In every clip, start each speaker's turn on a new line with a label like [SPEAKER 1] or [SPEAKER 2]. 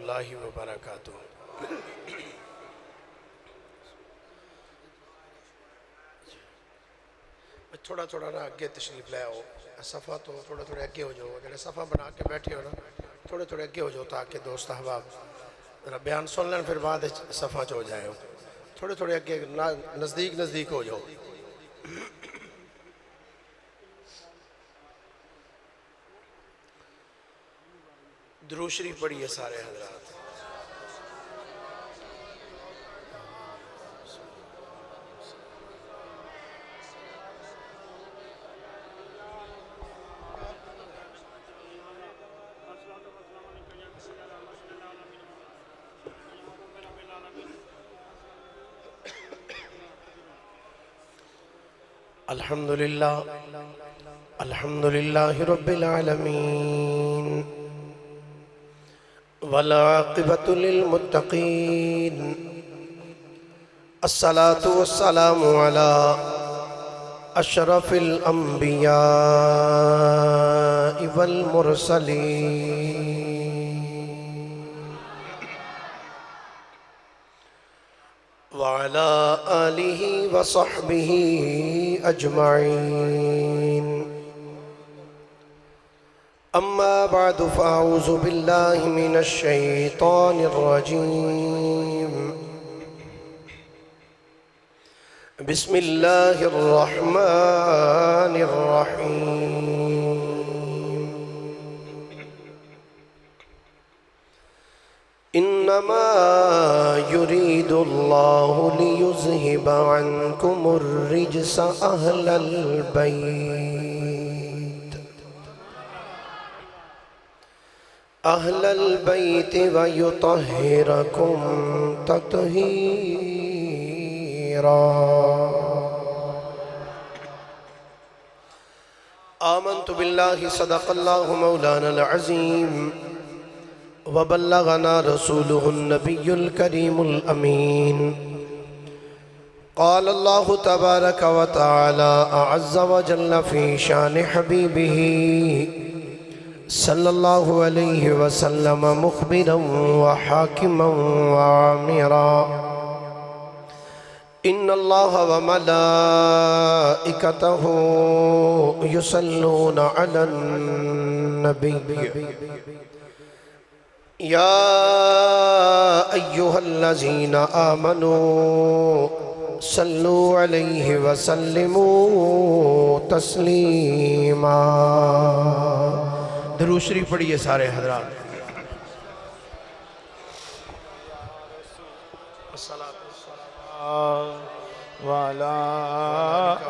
[SPEAKER 1] اللہ وبرکاتہ۔ تھوڑا تھوڑا نا اگے تشریف لے آؤ، صفحہ تو تھوڑے تھوڑے اگے ہو جاؤ، جڑے صفحہ بنا کے بیٹھے ہو نا تھوڑے تھوڑے اگے ہو جاؤ تاکہ دوست احباب ذرا بیان سن لیں، پھر بعد صفحہ چ ہو جائے ہو، تھوڑے تھوڑے اگے نزدیک ہو جاؤ۔ درود شریف پڑھیے سارے حضرات۔ الحمدللہ رب العالمین والعاقبۃ للمتقین، الصلاة والسلام علی اشرف الانبیاء والمرسلین وعلى آلہ وصحبہ اجمعین، اما بعد فاعوذ باللہ من الشیطان الرجیم، بسم اللہ الرحمن الرحیم، انما يريد الله ليذهب عنكم الرجس اهل البيت ويطهركم تطهيرا۔ آمنت بالله صدق الله مولانا العظيم وبلغنا رسوله النبي الكريم الأمين، قال الله تبارك وتعالى أعز وجل في شان حبيبه صلى الله عليه وسلم مخبرا وحاكما وعامرا، إن الله وملائكته يصلون على النبي، يا أيها الذين آمنوا صلوا عليه وسلموا تسليما۔ درود شریف پڑھیے سارے حضرات۔
[SPEAKER 2] وعلى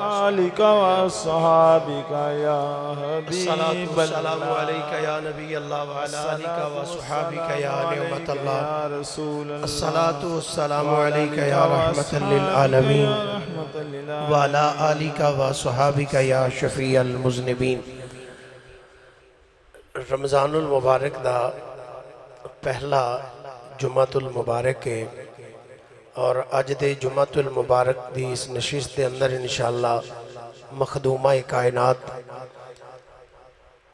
[SPEAKER 2] آلك وصحابك يا حبيب
[SPEAKER 1] السلام علیکہ یا نبی اللہ وعلى آلك وصحابك یا نعمت اللہ، الصلاة والسلام علیکہ یا رحمت للعالمین وعلى آلك وصحابك یا شفیع المذنبین۔ رمضان المبارک دا پہلا جمعۃ المبارک ہے، اور اج دے جمعۃ المبارک دی اس نشست دے اندر انشاءاللہ مخدومہ کائنات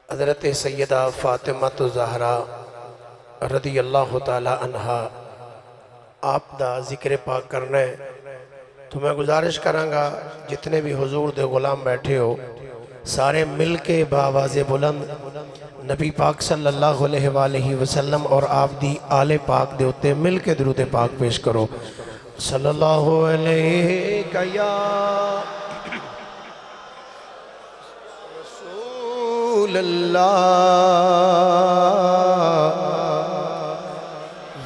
[SPEAKER 1] حضرت سیدہ فاطمہ الزہرا رضی اللہ تعالی عنہا آپ دا ذکر پاک کرنا ہے۔ تو میں گزارش کراں گا جتنے بھی حضور دے غلام بیٹھے ہو سارے مل کے بآواز بلند نبی پاک صلی اللہ علیہ وآلہ وسلم اور آپ دی آل پاک دے ہوتے مل کے درود پاک پیش کرو۔ صلی اللہ علیہ یا رسول اللہ،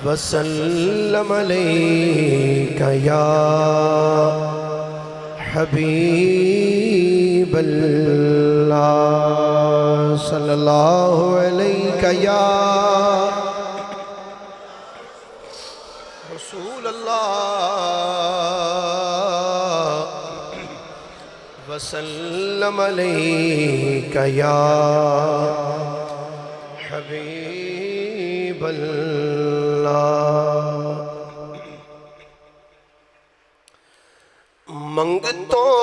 [SPEAKER 1] وسلم علیہ یا حبیب اللہ، صلی اللہ علیہ یا رسول اللہ، وسلم علیہ یا حبیب اللہ۔ منگتوں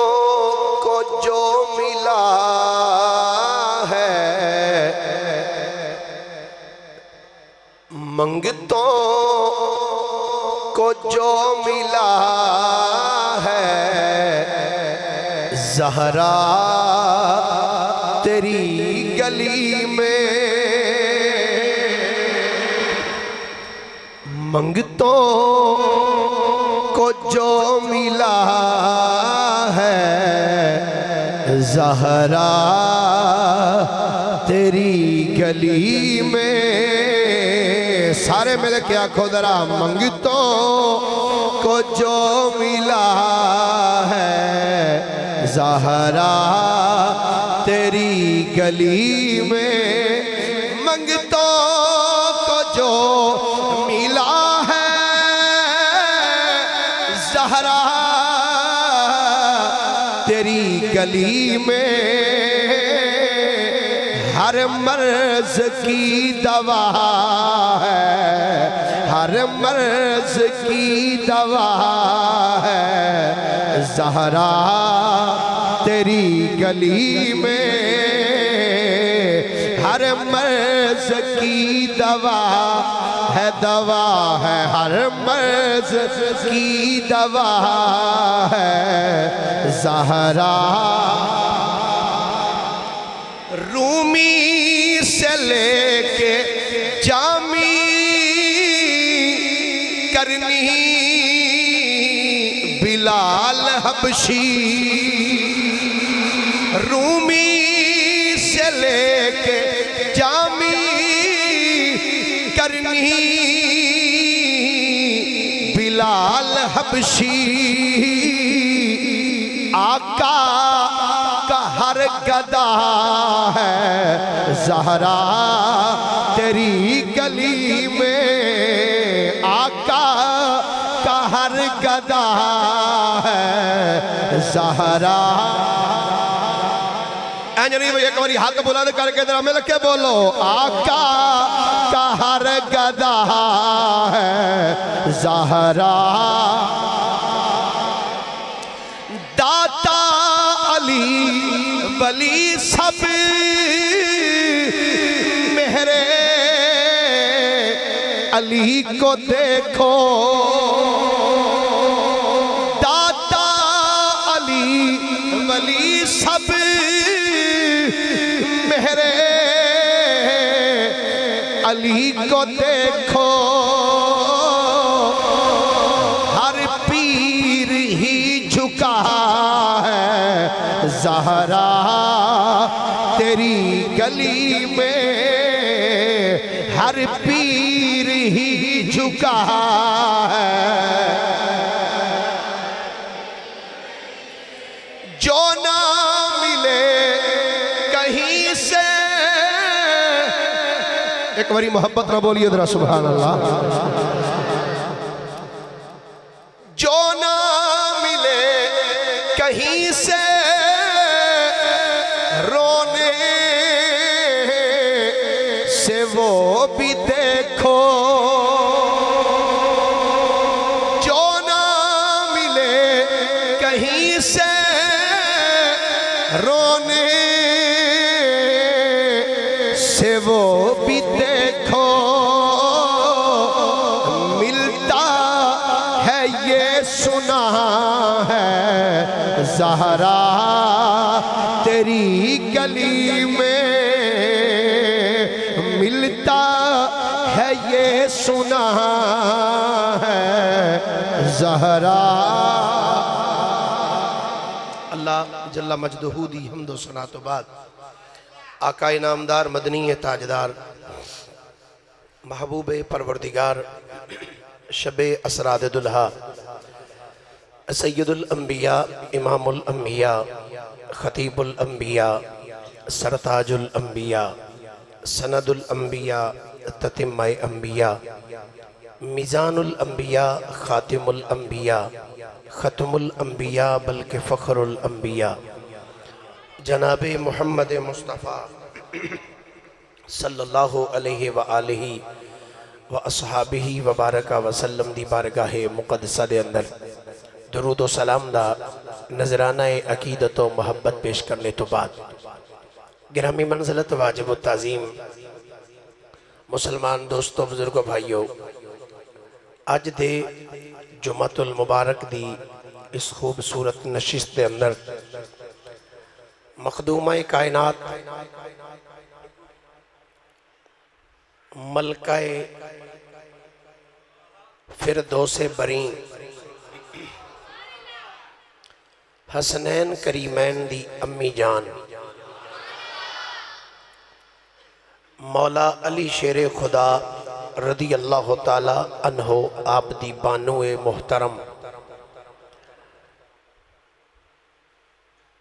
[SPEAKER 1] کو جو ملا ہے منگتوں کو جو ملا ہے زہرا تیری گلی میں، منگتوں کو جو ملا ہے زہرا تیری گلی میں، سارے ملے کیا آنکھو ذرا، منگتوں کو جو ملا ہے زہرا تیری گلی میں، منگتوں کو جو ملا ہے زہرا تیری گلی میں، ہر مرض کی دوا ہے، ہر مرض کی دوا ہے زہرا تیری گلی میں، ہر مرض کی دوا ہے، دوا ہے، ہر مرض کی دوا ہے زہرا، رومی سے لے کے جامی کرنی بلال حبشی، رومی سے لے کے جامی کرنی بلال حبشی، آقا کا ہر گدا ہے زہرا تیری گلی میں، آقا کا ہر گدا ہے زہرا، اینجنی میں ایک باری حق بلند کر کے ذرا مل کے بولو، آقا کا ہر گدا ہے زہرا، داتا علی ولی سب مہرے علی کو دیکھو، داتا علی ولی سب مہرے علی کو دیکھو، ہر پیر ہی جھکا ہے زہرا تیری گلی میں، ہر پیر ہی جھکا ہے، جو نہ ملے کہیں سے، ایک باری محبت نہ بولیے ذرا سبحان اللہ، جو نہ ملے کہیں سے رونے سے وہ بھی دیکھو، جو نہ ملے کہیں سے رونے سے وہ بھی دیکھو، ملتا ہے یہ سنا ہے زہرا تیری گلی میں، ملتا ہے یہ سنا ہے زہرا، اللہ جل مجدہ دی حمد و ثنا تو بعد آقا انعامدار مدنی تاجدار محبوب پروردگار شب اسراد دلہا سید الانبیاء امام الانبیاء خطیب الانبیاء سرتاج الانبیاء سند الانبیاء تتمہ انبیاء میزان الانبیاء خاتم الانبیاء ختم الانبیاء بلکہ فخر الانبیاء جناب محمد مصطفیٰ صلی اللہ علیہ وآلہ واصحابہ وبارکہ وسلم دی بارگاہ مقدسہ دے اندر درود و سلام دا نظرانہ عقیدت و محبت پیش کرنے تو بعد گرامی منزلت واجب و تعظیم مسلمان دوستو بزرگو بھائیو، اج دے جمعۃ المبارک دی اس خوبصورت نشست دے اندر مخدومہ کائنات ملکہ فردوس برین حسنین کریمین دی امی جان مولا علی شیر خدا رضی اللہ تعالی عنہ آپ دی بانو محترم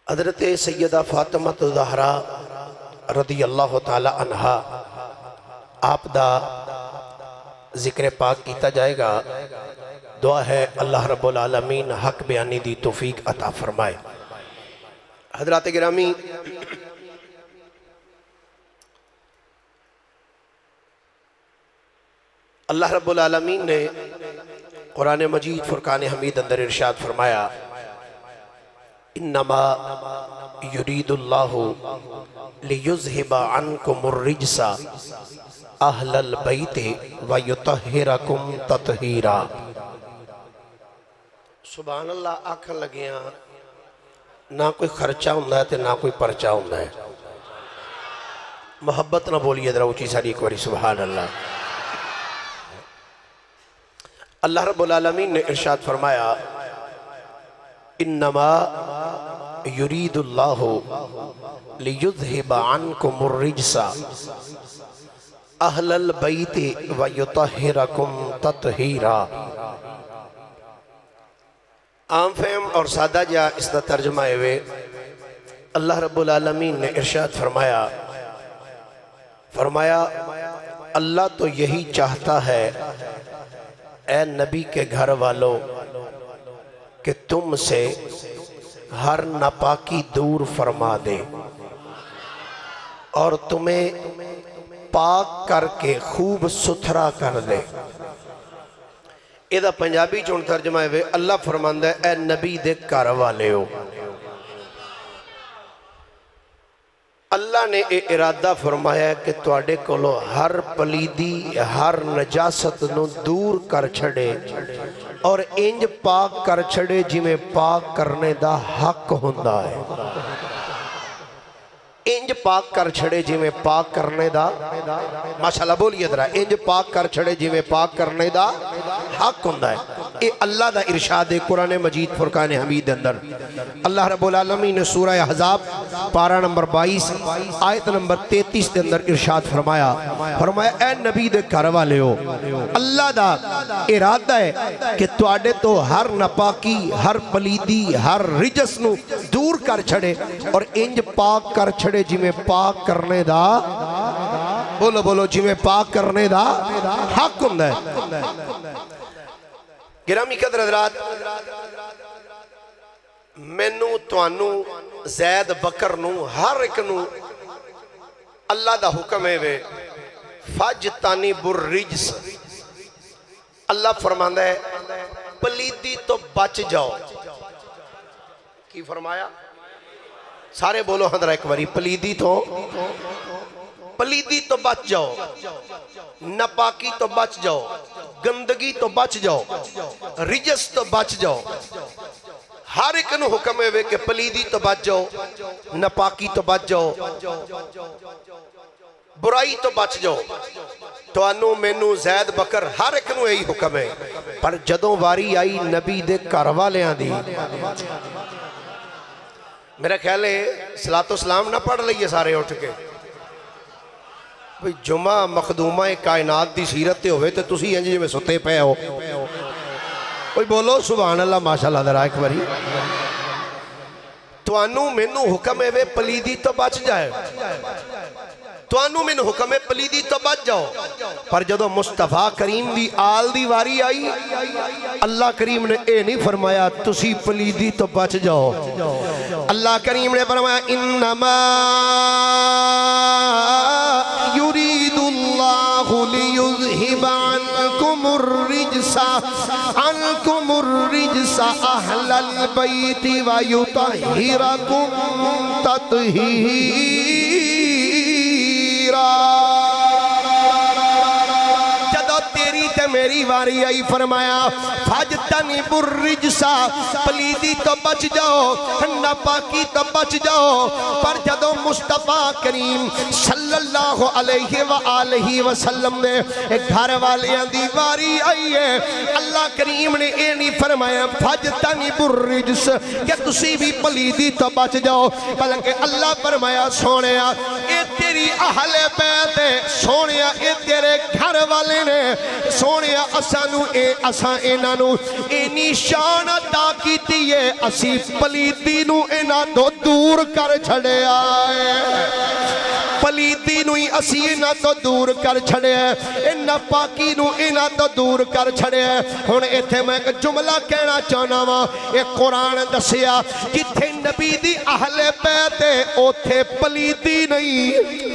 [SPEAKER 1] حضرت سیدہ فاطمہ زہرا رضی اللہ تعالی عنہ آپ دا ذکر پاک کیتا جائے گا۔ دعا ہے اللہ رب العالمین حق بیانی دی توفیق عطا فرمائے۔ حضرات گرامی، اللہ رب العالمین نے قرآن مجید فرقان حمید اندر ارشاد فرمایا، انما یرید اللہ لیذہب عنکم الرجس اہل البیت ویطہرکم تطہیرا۔ سبحان اللہ آکھن لگیاں، نہ کوئی خرچہ ہوندہ ہے تے نہ کوئی پرچہ ہوندہ ہے۔ محبت نہ بولیے ذرا اونچی ساری ایک باری سبحان اللہ۔ اللہ رب العالمین نے ارشاد فرمایا، انما یرید اللہ لیذہب عنکم الرجس اہل البیت ویطہرکم تطہیرا۔ عام فہم اور سادہ جا اس دا ترجمہ ہوئے، اللہ رب العالمین نے ارشاد فرمایا اللہ تو یہی چاہتا ہے اے نبی کے گھر والوں کہ تم سے ہر ناپاکی دور فرما دے اور تمہیں پاک کر کے خوب ستھرا کر دے۔ ایدہ پنجابی چون ترجمہ ہے اللہ فرماندہ ہے اے نبی دے گھر والے ہو۔ اللہ نے ارادہ فرمایا کہ تواڈے کولو ہر پلیدی ہر نجاست نو دور کر چھڑے اور انج پاک کر چھڑے جی میں پاک کرنے دا حق ہوندہ ہے۔ انج پاک کر چھڑے جی میں پاک کرنے دا، ماشاءاللہ بولیے درہ، انج پاک کر چھڑے جی میں پاک کرنے دا حق ہوندہ ہے۔ اے اللہ دا ارشاد قرآن مجید فرقان حمید اندر اللہ رب العالمین نے سورہ احزاب پارہ نمبر 22 آیت نمبر 33 دے اندر ارشاد فرمایا اے نبی دے گھر والے ہو، اللہ دا ارادہ ہے کہ تواڈے تو ہر نپاکی ہر پلیدی ہر رجس نو دور کر چھڑے اور انج پاک کر چھڑے جی میں پاک کرنے دا، بولو بولو، جی میں پاک کرنے دا حق ہوندہ ہے۔ گرامی قدر حضرات، مینوں توانوں زید بکر نو ہر ایک نو اللہ دا حکم ہے وے فَاجْتَنِبُ الرِّجْسَ۔ اللہ فرماندہ ہے پلیدی تو بچ جاؤ۔ کی فرمایا؟ سارے بولو حضرہ ایک باری، پلیدی تو بچ جاؤ، نپاکی تو بچ جاؤ، گندگی تو بچ جاؤ، رجس تو بچ جاؤ۔ ہر ایک نو حکم ہے کہ پلیدی تو بچ جاؤ، نپاکی تو بچ جاؤ، برائی تو بچ جاؤ۔ تو انو مینو زید بکر ہر ایک نو یہی حکم ہے، پر جدوں واری آئی نبی دے گھر والیاں دی، میرا خیال ہے صلاۃ و سلام نہ پڑھ لئیے سارے اٹھ کے۔ جمعہ مخدومہ کائنات دی سیرت تے ہوئے تے تسی انجی میں ستے پہ ہو، کوئی بولو سبحان اللہ ماشاءاللہ درہ ایک باری۔ تو انو مینو حکم ہے پلیدی تو بچ جائے، تو انو مینو حکم ہے پلیدی تو بچ جاؤ، پر جدو مصطفیٰ کریم دی آل دی واری آئی اللہ کریم نے اے نہیں فرمایا تسی پلیدی تو بچ جاؤ۔ اللہ کریم نے فرمایا انما یرید اللہ لیذہب عنکم الرجس اہل البیت ویطہرکم تطہیرا۔ تے میری واری آئی فرمایا فَاجْتَنِبُ الرِّجْسَ پلیدی تو بچ جاؤ ناپاکی تو بچ جاؤ پر جدو مصطفیٰ کریم صلی اللہ علیہ وآلہ وسلم نے ایک گھر والیاں دی واری آئی ہے اللہ کریم نے اے نہیں فرمایا فَاجْتَنِبُ الرِّجْسَ کہ تسی بھی پلیدی تو بچ جاؤ بلکہ اللہ فرمایا سونیا اے تیری اہل بیت ہے سونیا اے تیرے گھر والے نے سونیا اسانو اے اساں انانو اے نشان عطا کیتی ہے اسی پلیدی نو انہاں تو دور کر چھڑے آئے پلیدی نو ہی اسی انہاں تو دور کر چھڑے ہیں انہاں پاکی نو انہاں تو دور کر چھڑے ہیں ہن ایتھے میں ایک جملہ کہنا چاہنا ہاں ایک قرآن دسیا جتھے نبی دی اہل بیت ہے اوتھے پلیدی نہیں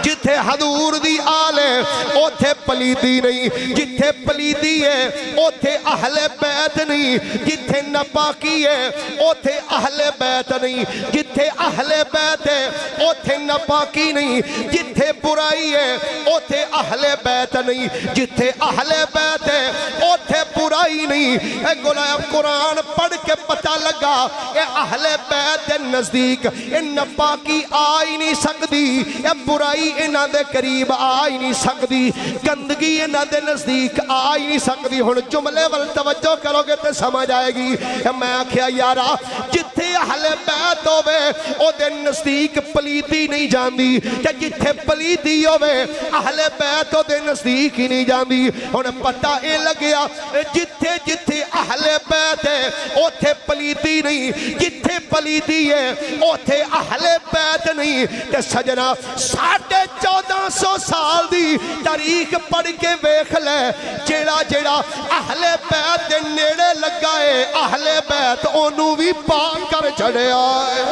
[SPEAKER 1] جتھے حضور دی آل ہے اوتھے پلیدی نہیں جتھے پلیدی ہے اوتھے اہل بیت نہیں جتھے نپاکی ہے اوتھے اہل بیت نہیں جتھے اہل بیت ہے اوتھے نپاکی نہیں جتھے برائی ہے اوتھے اہل بیت نہیں جتھے اہل بیت ہے اوتھے برائی نہیں اے گلاب قرآن پڑھ کے پتہ لگا اے اہل بیت دے نزدیک اے نپاکی آئی نہیں سکتی اے برائی انہاں دے قریب آئی نہیں سکتی گندگی انہاں دے نزدیک آئی نہیں سکتی ہن جملے وال توجہ کرو گے تے سمجھ آئے گی میں آکھیا یارا جتھے اہل بیت ہوئے او دے نزدیک پلیدی نہیں جاندی تے جتھے پلیدی ہوئے اہل بیت او دے نزدیک ہی نہیں جاندی ہن پتہ اے لگیا جتھے جتھے اہل بیت ہے اوتھے پلیدی نہیں جتھے پلیدی ہے اوتھے اہل بیت نہیں تے سجنا 1450 سال دی تاریخ پڑھ کے ویکھ لے جیڑا جیڑا اہل بیت دے نیڑے لگا ہے اہل بیت اونوں بھی پاک کر چھڑیا ہے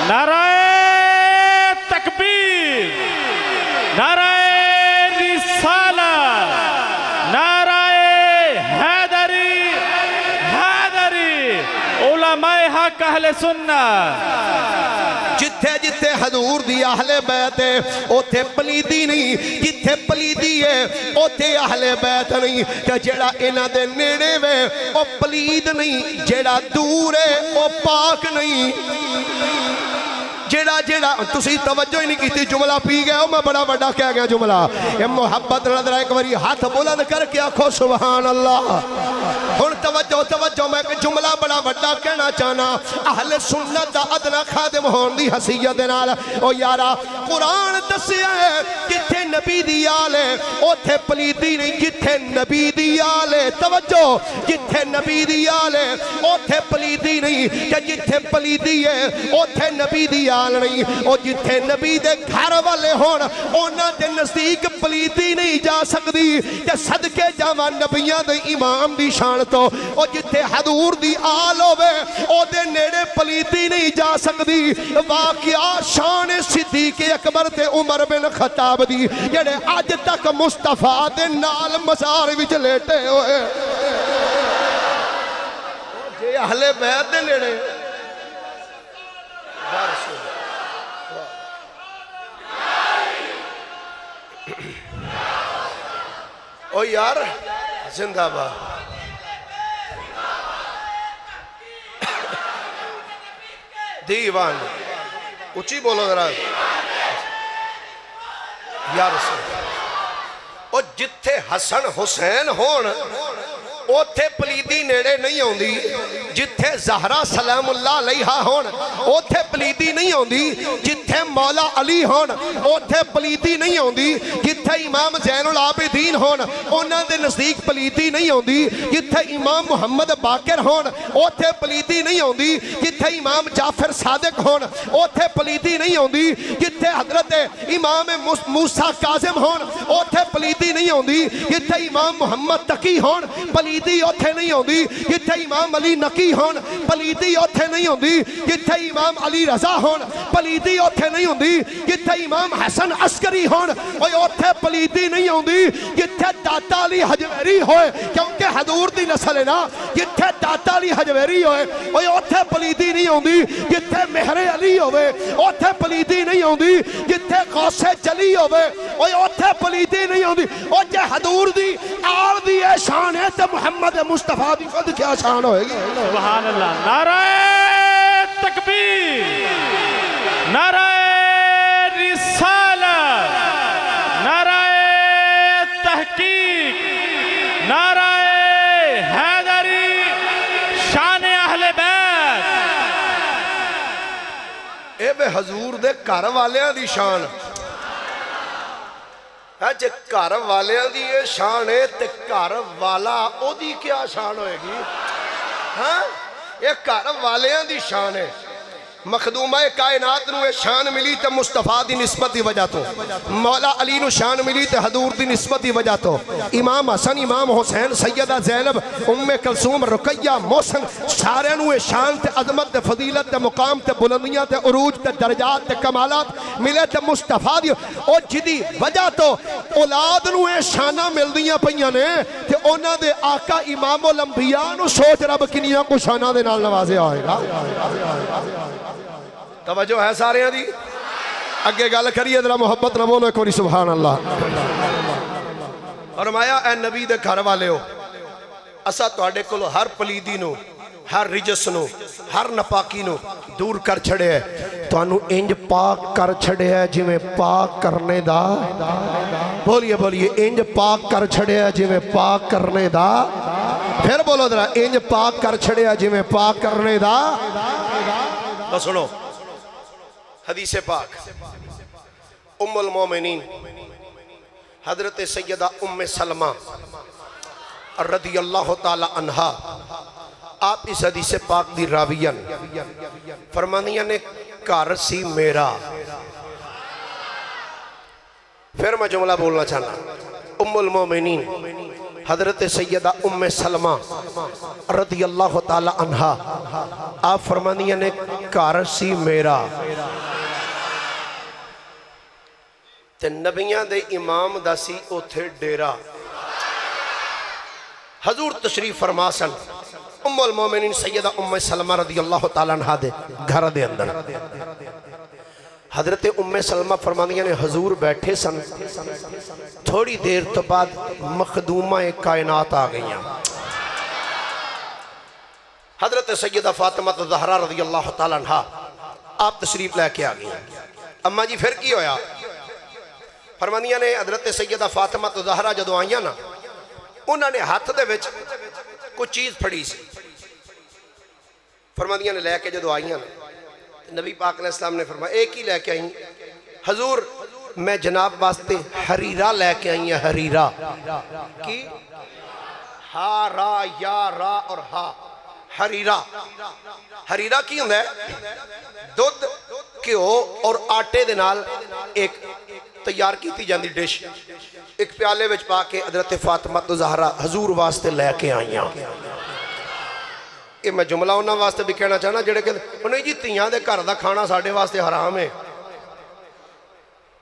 [SPEAKER 2] نعرہ تکبیر نعرہ رسالت نعرہ حیدری حیدری علماء حق اہل سنت
[SPEAKER 1] جتھے جتھے حضور دی اہل بیت ہے اوتھے پلیدی نہیں جتھے پلیدی ہے اوتھے اہل بیت نہیں کہ جیڑا انہاں دے نیڑے وے او پلید نہیں جیڑا دور ہے او پاک نہیں جیڑا جیڑا تسی توجہ ہی نہیں کیتی جملہ پی گئے ہو میں بڑا بڑا کہہ گیا جملہ یہ محبت نظر ایک باری ہاتھ بلند کر کے آکھو سبحان اللہ ہن توجہ میں کہ جملہ بڑا بڑا کہنا چاہنا اہل سنت دا ادنا خادم ہون دی حسیت نال او یارا قرآن دسیا ہے جتھے نبی دی آل ہے اوتھے پلیدی نہیں جتھے نبی دی آل ہے توجہ جتھے نبی دی آل ہے اوتھے پلیدی نہیں کہ جتھے پلیدی ہے اوتھے نبی دی آل نہیں او جتھے نبی دے گھر والے ہون اونا دے نزدیک پلیدی نہیں جا سکتی کہ صدقے جاواں نبیاں دے امام دی شان تو او جتھے حضور دی آل ہوئے او دے نیڑے پلیدی نہیں جا سکتی واقعہ شان صدیق اکبر تے عمر بن خطاب دی جڑے آج تک مصطفیٰ دے نال مزار وچ لیٹے ہوئے جے اہل بیت دے نیڑے او یار زندہ باد دیوان اچھی بولو ذرا یا رسول او جتھے حسن حسین ہون اوتھے پلیدی نیڑے نہیں ہوندی جتھے زہرا سلام اللہ علیہا ہون اوتھے پلیدی نہیں ہوندی جتھے مولا علی ہون اوتھے پلیدی نہیں ہوندی جتھے امام زین العابدین ہون انہاں دے نزدیک پلیدی نہیں ہوندی جتھے امام محمد باقر ہون اوتھے پلیدی نہیں ہوندی جتھے امام جعفر صادق ہون اوتھے پلیدی نہیں ہوندی جتھے حضرت امام موسیٰ کاظم ہون اوتھے پلیدی نہیں ہوندی جتھے امام محمد تقی ہون پلیدی اوتھے نہیں ہوندی جتھے امام علی نقی ہون پلیدی اوتھے نہیں ہوندی جتھے امام علی رضا ہون پلیدی اوتھے نہیں ہوندی جتھے امام حسن عسکری ہون اوتھے پلیدی نہیں ہوندی جتھے داتا علی حجویری ہوئے کیونکہ حضور دی نسل ہے نا جتھے داتا علی حجویری ہوئے اوے اوتھے پلیدی نہیں ہوندی جتھے مہر علی ہوئے اوتھے پلیدی نہیں ہوندی جتھے غوث جلی ہوئے اوے اوتھے پلیدی نہیں ہوندی او جے حضور دی آل دی اے شان ہے تے محمد مصطفیٰ دی خود کیا شان ہوئے گی
[SPEAKER 2] سبحان اللہ نعرہ تکبیر نعرہ رسالت نعرہ تحقیق نعرہ حیدری شان اہل بیت
[SPEAKER 1] اے بے حضور دے گھر والیاں دی شان جے گھر والیاں دی یہ شان ہے تے گھر والا او دی کیا شان ہوئے گی ہاں یہ گھر والیاں دی شان ہے مخدومہ کائنات نو شان ملی تے مصطفیٰ دی نسبت دی وجہ تو مولا علی نو شان ملی تے حضور دی نسبت دی وجہ تو امام حسن امام حسین سیدہ زینب ام کلثوم رقیہ محسن سارے نو شان تے عظمت تے فضیلت تے مقام تے بلندیاں تے عروج تے درجات تے کمالات ملے تے مصطفیٰ دی او جدی وجہ تو اولاد نو شانہ مل دیاں پئیاں نے تے اونا دے آقا امام الانبیاء نو سوچ رب کنیاں کو شانہ دے نال نوازے آئے گا توجہ ہے سارے ہیں دی اگے گل کریے ذرا محبت نہ بولو کوئی سبحان اللہ فرمایا اے نبی دے گھر والے ہو اسا تواڈے کولو ہر پلیدی نو ہر رجس نو ہر نپاکی نو دور کر چھڑے ہے تانوں انج پاک کر چھڑے ہے جویں پاک کرنے دا بولیے بولیے انج پاک کر چھڑے ہے جویں پاک کرنے دا پھر بولو ذرا انج پاک کر چھڑے ہے جویں پاک کرنے دا بس سنو حدیث پاک ام المومنین حضرت سیدہ ام سلمہ رضی اللہ تعالی عنہا آپ اس حدیث پاک دی راویان فرمانیاں نے گھر سی میرا پھر میں جملہ بولنا چاہنا ام المومنین حضرت سیدہ ام سلمہ رضی اللہ تعالی عنہا آپ فرمانیاں نے گھر سی میرا تے نبیاں دے امام دا سی اوتھے ڈیرا حضور تشریف فرما سن ام المومنین سیدہ ام سلمہ رضی اللہ تعالیٰ عنہ دے گھر دے اندر حضرت ام سلمہ فرمانیاں نے حضور بیٹھے سن تھوڑی دیر تو بعد مخدومہ کائنات آ گئیاں حضرت سیدہ فاطمہ زہرا رضی اللہ تعالیٰ عنہ آپ تشریف لے کے آ گئیاں اماں جی پھر کی ہویا فرمانیاں نے حضرت سیدہ فاطمہ زہرا جدو آئیاں نا انہوں نے ہاتھ دے وچ کوئی چیز پھڑی سی فرمانیاں نے لے کے جدو آئیاں نا نبی پاک علیہ السلام نے فرمایا ایک ہی لے کے آئیں حضور میں جناب واسطے حریرہ لے کے آئیں حریرہ کی ہا را یا را اور ہا حریرہ حریرہ کی ہوں ہے دودھ کیو اور آٹے دے نال ایک تیار کی تھی جاندی ڈش ایک پیالے وچ پا کے حضرت فاطمہ زہرا حضور واسطے لے کے آئیاں یہ میں جملہ انہاں واسطے بھی کہنا چاہنا جڑے کہ انہیں جی تیاں دے گھر دا کھانا ساڑھے واسطے حرام ہے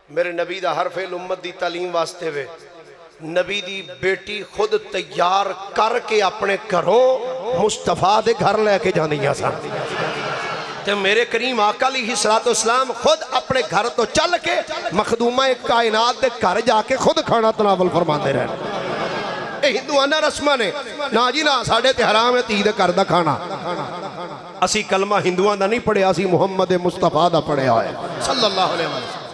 [SPEAKER 1] میرے نبی دا ہر فعل امت دی تعلیم واسطے وے نبی دی بیٹی خود تیار کر کے اپنے گھروں مصطفیٰ دے گھر لے کے جاندیاں سن تے میرے کریم آقا علیہ السلام خود اپنے گھر تو چل کے مخدومہ کائنات دے گھر جا کے خود کھانا تناول فرماندے رہے اے ہندوانہ رسمہ نے نا جی نا ساڑھے تے حرام ہے تیدے کر دا کھانا اسی کلمہ ہندوان دا نہیں پڑھے اسی محمد مصطفیٰ دا پڑھے آئے صلی اللہ علیہ وسلم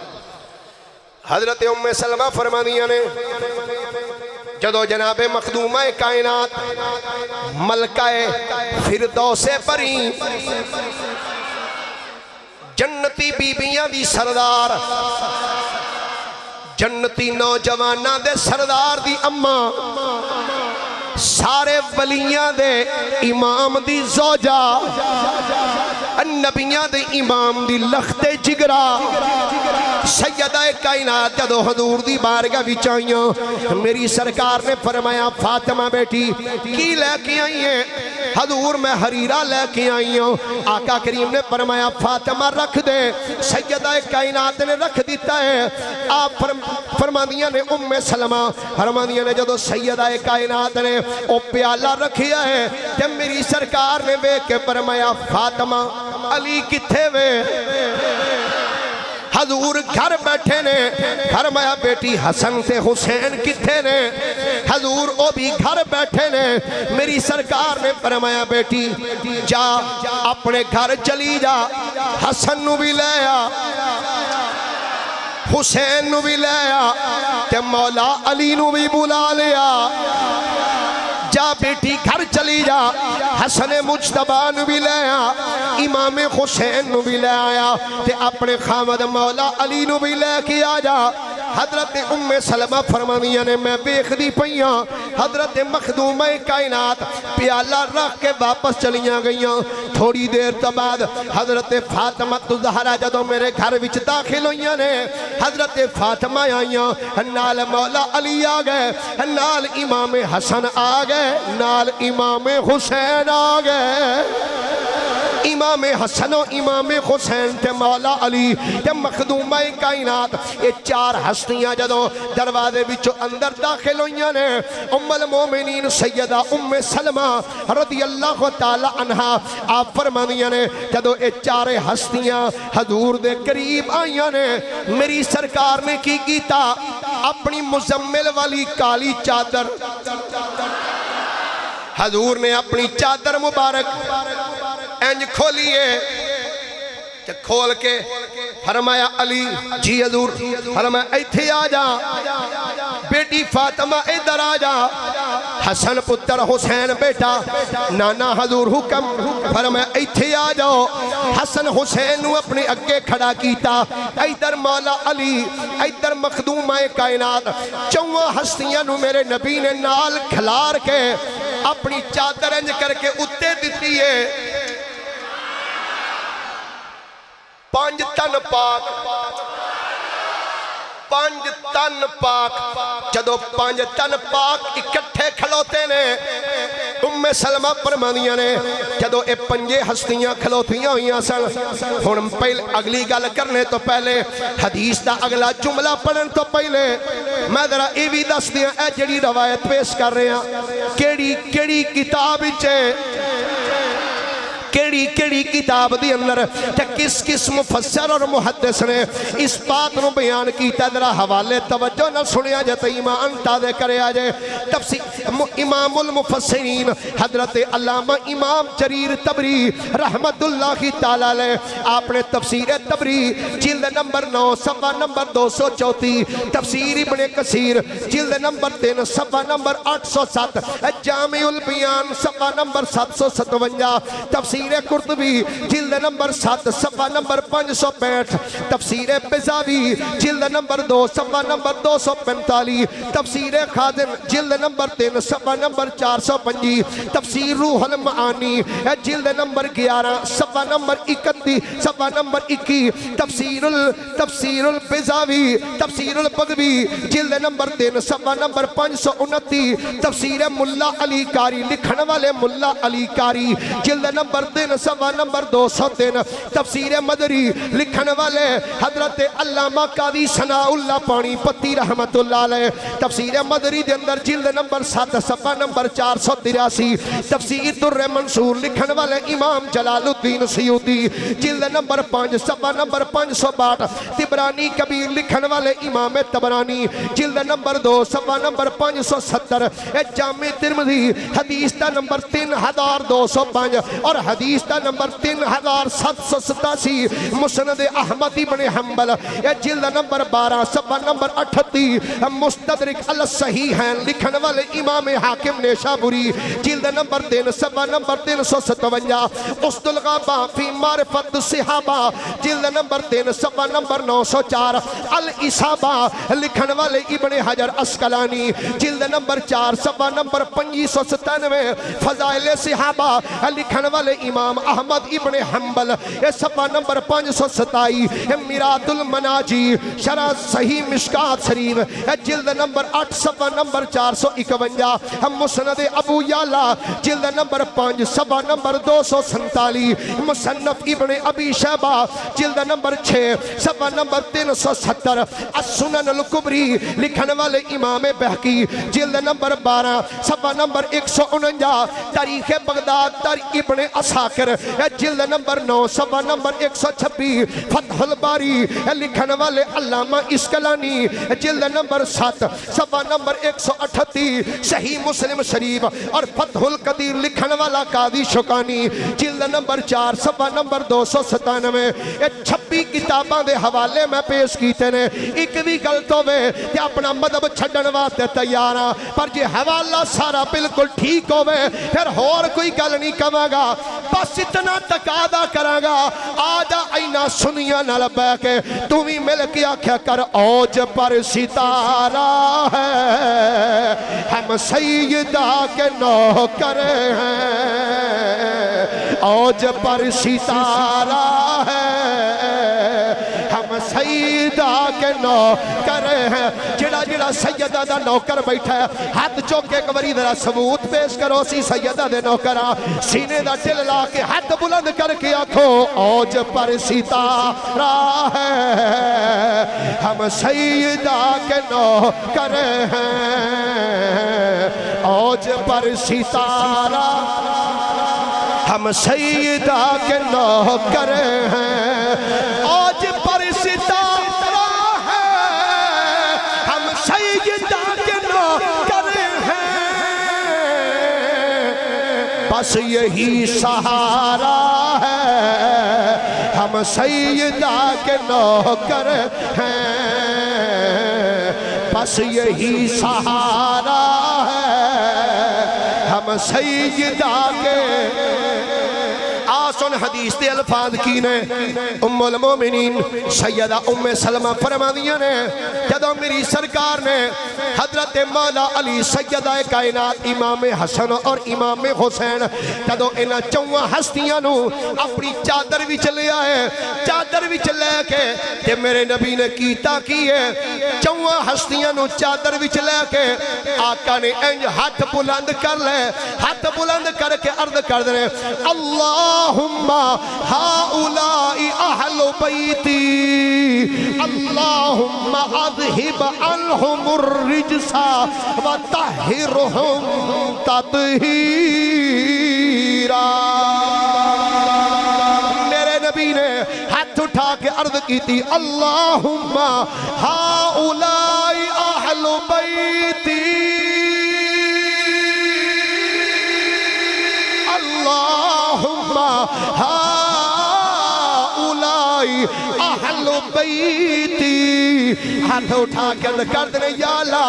[SPEAKER 1] حضرت ام سلمہ فرمانیاں نے جدو جناب مخدومہ کائنات ملکہ فردوس پری جنتی بیبیاں دی سردار جنتی نوجوانہ دے سردار دی اماں سارے ولیاں دے امام دی زوجہ نبیاں دے امام دی لخت جگرا سیدہ کائنات جدو حضور دی بارگاہ وچ آئیاں میری سرکار نے فرمایا فاطمہ بیٹی کی لے کے آئی ہیں حضور میں حریرہ لے کے آئی ہوں. آقا کریم نے فرمایا فاطمہ رکھ دے. سیدہ کائنات نے رکھ دیتا ہے. آپ فرمانیاں نے ام سلمہ فرمانیاں نے جدو سیدہ کائنات نے او پیالہ رکھیا ہے کہ میری سرکار نے بے کے فرمایا فاطمہ علی کتھے وے. حضور گھر بیٹھے نے. فرمایا بیٹی حسن تے حسین کتھے نے. حضور او بھی گھر بیٹھے نے. میری سرکار نے فرمایا بیٹی جا اپنے گھر چلی جا. حسن نو بھی لے آ حسین نو بھی لے آ تے مولا علی نو بھی بلا لیا. جا بیٹی گھر چلی جا. حسن مجتبہ نو بھی لے آ امام حسین نو بھی لے آیا تے اپنے خامد مولا علی نو بھی لے کے آ جا. حضرت ام سلمہ فرمانیاں نے میں بیخ دی پئیاں. حضرت مخدومہ کائنات پیالہ رکھ کے واپس چلیاں گئیاں. تھوڑی دیر تو بعد حضرت فاطمہ زہرا جدو میرے گھر وچ داخل ہوئیاں نے. حضرت فاطمہ آئیاں نال مولا علی آ گئے, نال امام حسن آ گئے, نال امام حسین آ گئے. امام حسن و امام حسین تے مولا علی تے مخدومہ کائنات یہ چار ہستیاں جدو دروازے بچو اندر داخل ہوئیاں نے. ام المومنین سیدہ ام سلمہ رضی اللہ تعالی عنہ آپ فرمانیاں نے جدو یہ چار ہستیاں حضور دے قریب آئیاں نے. میری سرکار نے کی کیتا اپنی مزمل والی کالی چادر حضور نے اپنی چادر مبارک انج کھولیے کہ کھول کے فرمایا علی جی حضور فرمایا ایتھے آ جا. بیٹی فاطمہ ادھر آ جا. حسن پتر حسین بیٹا نانا حضور حکم فرمایا ایتھے آ جاؤ. حسن حسین نو اپنے اگے کھڑا کیتا. ادھر مولا علی ادھر مخدومہ کائنات چواں ہستیاں نو میرے نبی نے نال کھلار کے اپنی چادر انج کر کے اتے دیتی ہے. پانچ تن پاک جدو پانچ تن پاک اکٹھے کھلوتے نے. ام سلمہ فرمانیاں نے جدو اے پنجے ہستیاں کھلوتیاں ہوئیاں سن. ہن پہلے اگلی گل کرنے تو پہلے حدیث دا اگلا جملہ پڑھن تو پہلے میں ذرا یہ بھی دس دیا اے جڑی روایت پیش کر رہے ہیں کیڑی کتاب وچے کیڑی کتاب دی اندر کہ کس مفسر اور محدث نے اس بات نو بیان کیتا. ذرا حوالے توجہ نہ سنیا جے تے ایمان تازے کریا جے. تفسیر امام المفسرین حضرت علامہ امام جریر طبری رحمت اللہ تعالی علیہ آپ نے تفسیر طبری جلد نمبر 9 صفحہ نمبر 234, تفسیر ابن کثیر جلد نمبر 3 صفحہ نمبر 807, جامع البیان صفحہ نمبر 757, تفسیر قرطبی جلد نمبر 7 صفحہ نمبر 565, تفسیر بزاوی جلد نمبر 2 صفحہ نمبر 245, تفسیر خازن جلد نمبر 3 صفحہ نمبر 425, تفسیر روح المعانی جلد نمبر 11 صفحہ نمبر 31 صفحہ نمبر 21, تفسیر البزاوی تفسیر البغوی جلد نمبر 3 صفحہ نمبر 529, تفسیر ملا علی کاری لکھن والے ملا علی کاری جلد نمبر 3 صفحہ نمبر 203, تفسیر مدری لکھن والے حضرت علامہ قاضی ثناء اللہ پانی پتی رحمت اللہ علیہ, تفسیر مدری دے اندر جلد نمبر 7 صفحہ نمبر 483, تفسیر در منصور لکھن والے امام جلال الدین سیوطی جلد نمبر 5 صفحہ نمبر 562, تبرانی کبیر لکھن والے امام تبرانی جلد نمبر 2 صفحہ نمبر 570, جامع ترمذی حدیث دا نمبر 3205 اور حدیث دا نمبر 3787, مسند احمد بن حنبل جلد نمبر 12 صفحہ نمبر 38, مستدرک الصحیحین لکھن والے امام حاکم نیشابوری جلد نمبر 3 صفحہ نمبر 357, اسد الغابہ فی معرفت الصحابہ جلد نمبر 3 صفحہ نمبر 904, الاصابہ لکھن والے ابن حجر اسقلانی جلد نمبر 4 صفحہ نمبر 597, فضائل صحابہ لکھن والے امام احمد ابن حنبل صفحہ نمبر 527 میرات المناجی شرح صحیح مشکات شریف جلد نمبر 8 صفحہ نمبر 451 مسند ابو یعلا جلد نمبر 5 صفحہ نمبر 247 مصنف ابن ابی شیبہ جلد نمبر 6 صفحہ نمبر 370 السنن الکبری لکھن والے امام بہقی جلد نمبر 12 صفحہ نمبر 149 تاریخ بغداد در ابن عساکر جلد نمبر 9 صفحہ نمبر 126 فتح الباری لکھن والے علامہ اسکلانی جلد نمبر 7 صفحہ نمبر 138 صحیح مسلم شریف اور فتح القدیر لکھن والا قاضی شکانی جلد نمبر 4 صفحہ نمبر 297 26 کتاباں دے حوالے میں پیش کیتے نے ایک بھی غلط ہوئے کہ اپنا مذہب چھڈن واسطے تیار ہاں پر جے حوالہ سارا بالکل ٹھیک ہوئے پھر اور کوئی گل نہیں کہاں گا بس اتنا تقاضا کراں گا آجا اینا سنیا نال بہ کے تمہیں مل کے آکھیا کر اوج پر ستارہ ہے ہم سیدہ کے نوکر ہیں اوج پر ستارہ ہے ہم سیدہ کے نوکر ہیں جڑا جڑا سیدہ دا نوکر بیٹھا ہے ہاتھ چوک کے کبری ذرا ثبوت پیش کرو سی سیدہ دے نوکرہ سینے دا ٹل لا کے ہاتھ بلند کر کے آکھو اوج پر ستارہ ہے ہم سیدہ کے نوکر ہیں اوج پر ستارہ ہم سیدہ کے نوکر ہیں اوج پر ستارہ ہے ہم سیدہ کے نوکر ہیں بس یہی سہارا ہے ہم سیدہ کے نوکر ہیں بس یہی سہارا ہے ہم سیدہ کے آسن حدیث دے الفاظ کی نے ام المومنین سیدہ ام سلمہ فرما دیا نے جدو میری سرکار نے حضرت مولا علی سیدہ کائنات امام حسن اور امام حسین جدو انہا چوہاں ہستیاں نو اپنی چادر بھی چلے آئے چادر بھی چلے کے کہ میرے نبی نے کیتا کیے چوہاں ہستیاں نو چادر بھی چلے کے آقا نے انج ہاتھ بلند کر لے ہاتھ بلند کر کے عرض کر دے اللہم ہاؤلائی اہل بیتی اللہم اذہب عنہم الرجسا وطہرہم تطہیرا میرے نبی نے ہاتھ اٹھا کے عرض کی تھی اللہم ہاؤلائی اہل بیتی اللہم ہاؤلائی اہل بیتی ہاتھ اٹھا کے اندر کر دینے یا اللہ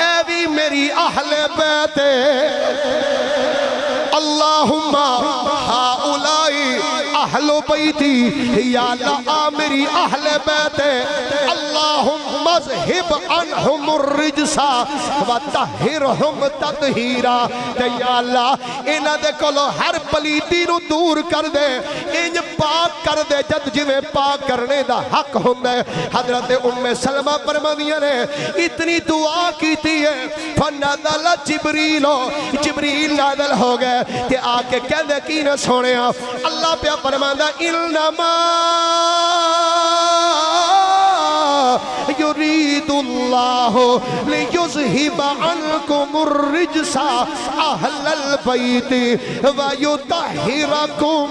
[SPEAKER 1] اے بھی میری اہل بیت اللہم ہاؤلائی اہل بیتی یا اللہ میری اہل بیت اللہم اذہب عنہم الرجسا وطہرہم تطہیرا یا اللہ انہاں دے کولو ہر پلیتی نو دور کر دے انج پاک کر دے جد جویں پاک کرنے دا حق ہوندے حضرت ام سلمہ فرماندیاں نے اتنی دعا کیتی ہے فنزل جبریل نازل ہو گئے کہ آ کے کہہ دے کی نہ سونے اللہ پہ فرماندا انما یرید اللہ لیذہب عنکم الرجس اہل البیت ویطہرکم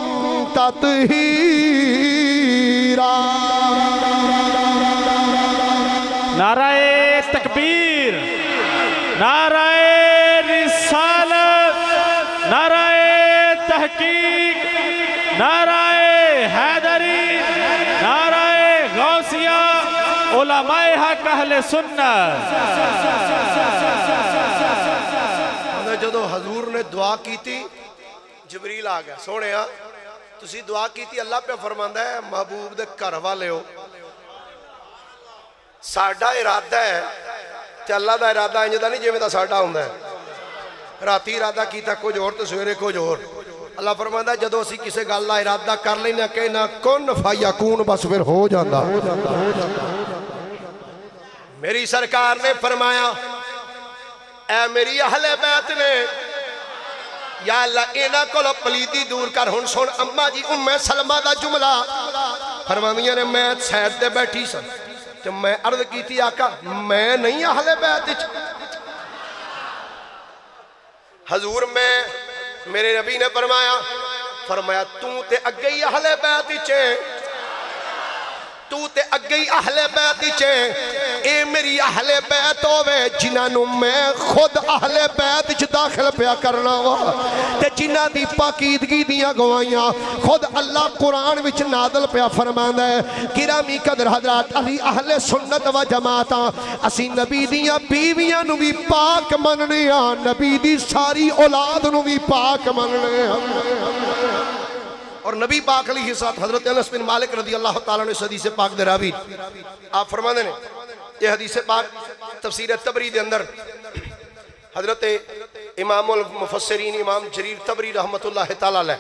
[SPEAKER 1] تطہیرا
[SPEAKER 2] نعرہ تکبیر نعرہ رسالت نعرہ تحقیق نعرہ حیدری نعرہ غوثیہ علماء حق اہل سنت
[SPEAKER 1] جدو حضور نے دعا کی تھی جبریل آ گیا سونے تسی دعا کی تھی اللہ پہ فرماندہ ہے محبوب دے گھر والے ہو ساڈا ارادہ ہے تے اللہ دا ارادہ انجدہ نہیں جیویں دا ساڈا ہوندا ہے راتی ارادہ کیتا کچھ اور تے سویرے کچھ اور اللہ فرماتا ہے جدو اسی کسے گل دا ارادہ کر لینا کہنا کن فیکون بس پھر ہو جاندہ میری سرکار نے فرمایا اے میری اہل بیت نے یا اللہ اینا کو پلیدی دور کر ہن سن اممہ جی سلمہ دا جملہ فرمانیاں نے میں سید دے بیٹھی سن تو میں عرض کی تھی آقا میں نہیں اہل بیت حضور میں میرے نبی نے فرمایا تو تے اگئی اہل بیت چے تو تے اگئی اہل بیت چے اے میری اہل بیت ہوئے جنہوں میں خود اہل بیت چ داخل پیا کرنا ہوا تے جنہ دی پاکیدگی دیاں گوائیاں خود اللہ قرآن وچ نازل پیا فرماندا ہے گرامی قدر حضرات علی اہل سنت و جماعتاں اسی نبی دیاں بیویاں نو بھی پاک مننیاں نبی دی ساری اولاد نو بھی پاک مننیاں اور نبی پاک علیہ الصلوۃ حضرت انس بن مالک رضی اللہ تعالیٰ نے اس حدیث پاک دے راوی آپ فرمانے نے یہ حدیث پاک تفسیر تبری دے اندر حضرت امام المفسرین امام جریر تبری رحمت اللہ تعالیٰ علیہ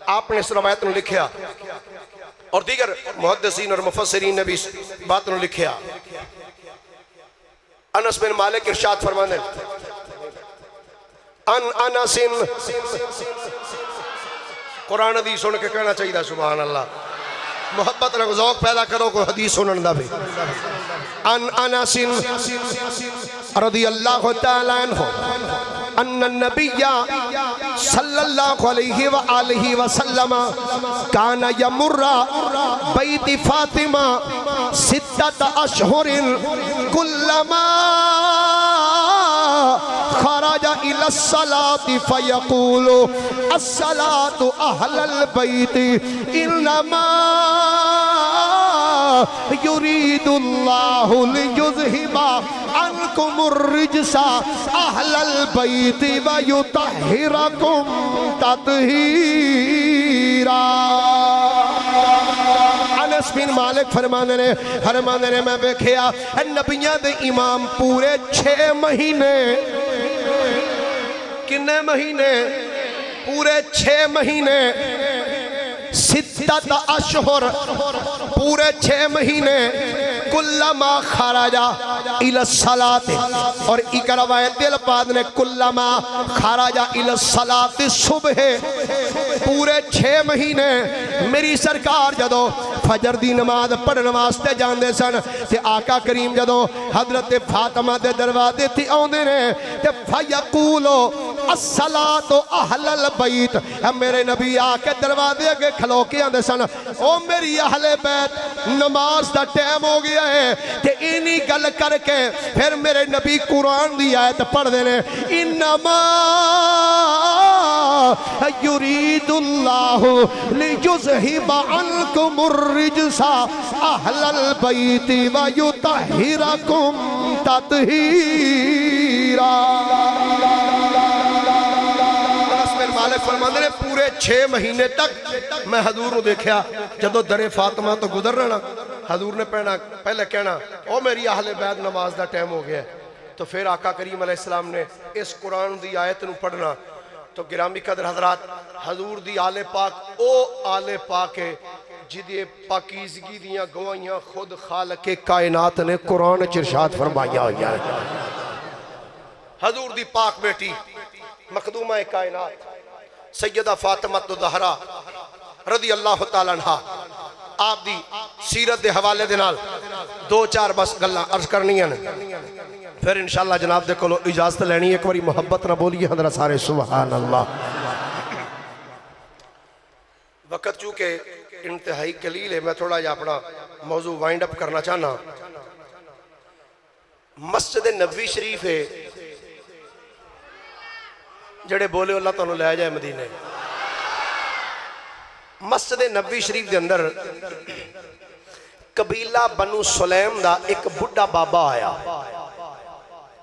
[SPEAKER 1] آپ نے اس روایت نے لکھیا اور دیگر محدثین اور مفسرین نے بھی اس بات نے لکھیا انس بن مالک ارشاد فرمانے ان انس قرآن حدیث سن کے کہنا چاہیے سبحان اللہ محبت رکھ ذوق پیدا کرو کوئی حدیث سنن دا بھی ان انس رضی اللہ تعالیٰ عنہ ان النبی صلی اللہ علیہ وآلہ وسلم کان یمر بیت فاطمہ ستت اشہر کلما خرج الى الصلاة فيقول الصلاة اہل البیت انما يريد الله ليذهب عنكم الرجس اہل البیت ويطهركم تطہیرا انس بن مالک فرمانے نے میں بیکھیا نبیاں دے امام پورے 6 مہینے کنے مہینے پورے 6 مہینے ستت اشہر پورے 6 مہینے کلما خراجا الى الصلاة اور ایک روایت دل پاد نے کلما خراجا الى الصلاة صبح پورے 6 مہینے میری سرکار جدو فجر دی نماز پڑھن واسطے جاندے سن تے آقا کریم جدو حضرت فاطمہ دے دروازے تھی آندے نے تے فیقولو الصلاة اہل البیت میرے نبی آکے دروازے کے کھلو کے آندے سن او میری اہل بیت نماز دا ٹائم ہو گیا ہے تے انہی گل کر کے پھر میرے نبی قرآن دی آیت پڑھ دینے انما یرید اللہ لیذہب عنکم الرجس اہل البیت ویطہرکم تطہیرا مالک فرماندے نے پورے 6 مہینے تک میں حضور نو دیکھیا جدو در فاطمہ تو گزر رہنا حضور نے پہلے کہنا او میری اہل بیت نماز دا ٹائم ہو گیا تو پھر آقا کریم علیہ السلام نے اس قرآن دی آیت نو پڑھنا تو گرامی قدر حضرات حضور دی آل پاک او آل پاک ہے جدی پاکیزگی دیاں گوائیاں خود خالق کائنات نے قرآن ارشاد فرمایا ہویا ہے حضور دی پاک بیٹی مخدومہ کائنات سیدہ فاطمہ الزہرا رضی اللہ تعالیٰ عنہ آپ دی سیرت دے حوالے دے نال 2-4 بس گلاں عرض کرنی ہیں پھر انشاءاللہ جناب دے کولو اجازت لینی ایک باری محبت نہ بولیے حضرت سارے سبحان اللہ وقت چونکہ انتہائی قلیل ہے میں تھوڑا جا اپنا موضوع وائنڈ اپ کرنا چاہنا مسجد نبوی شریف ہے جڑے بولے اللہ تعالیٰ لے جائے مدینے مسجد نبوی شریف دے اندر قبیلہ بنو سلیم دا ایک بڑھا بابا آیا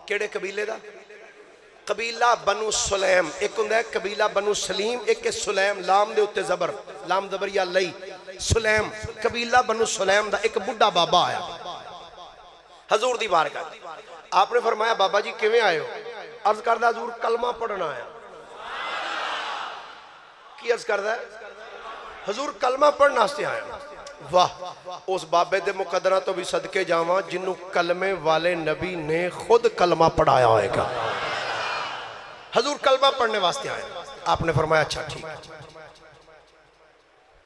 [SPEAKER 1] کیڑے قبیلے دا قبیلہ بنو سلیم ایک ہندہ ہے قبیلہ بنو سلیم ایک سلیم لام دے اتے زبر لام زبر یا لئی سلیم قبیلہ بنو سلیم دا ایک بڑھا بابا آیا حضور دی بارگاہ آپ نے فرمایا بابا جی کیویں آئے ہو عرض کردہ حضور کلمہ پڑھنا آیا کی عرض کردا ہے حضور کلمہ پڑھنا واسطے آیا واہ اس بابے دے مقدرہ تو بھی صدقے جاواں جنوں کلمے والے نبی نے خود کلمہ پڑھایا ہوئے گا حضور کلمہ پڑھنے واسطے آئے آپ نے فرمایا اچھا ٹھیک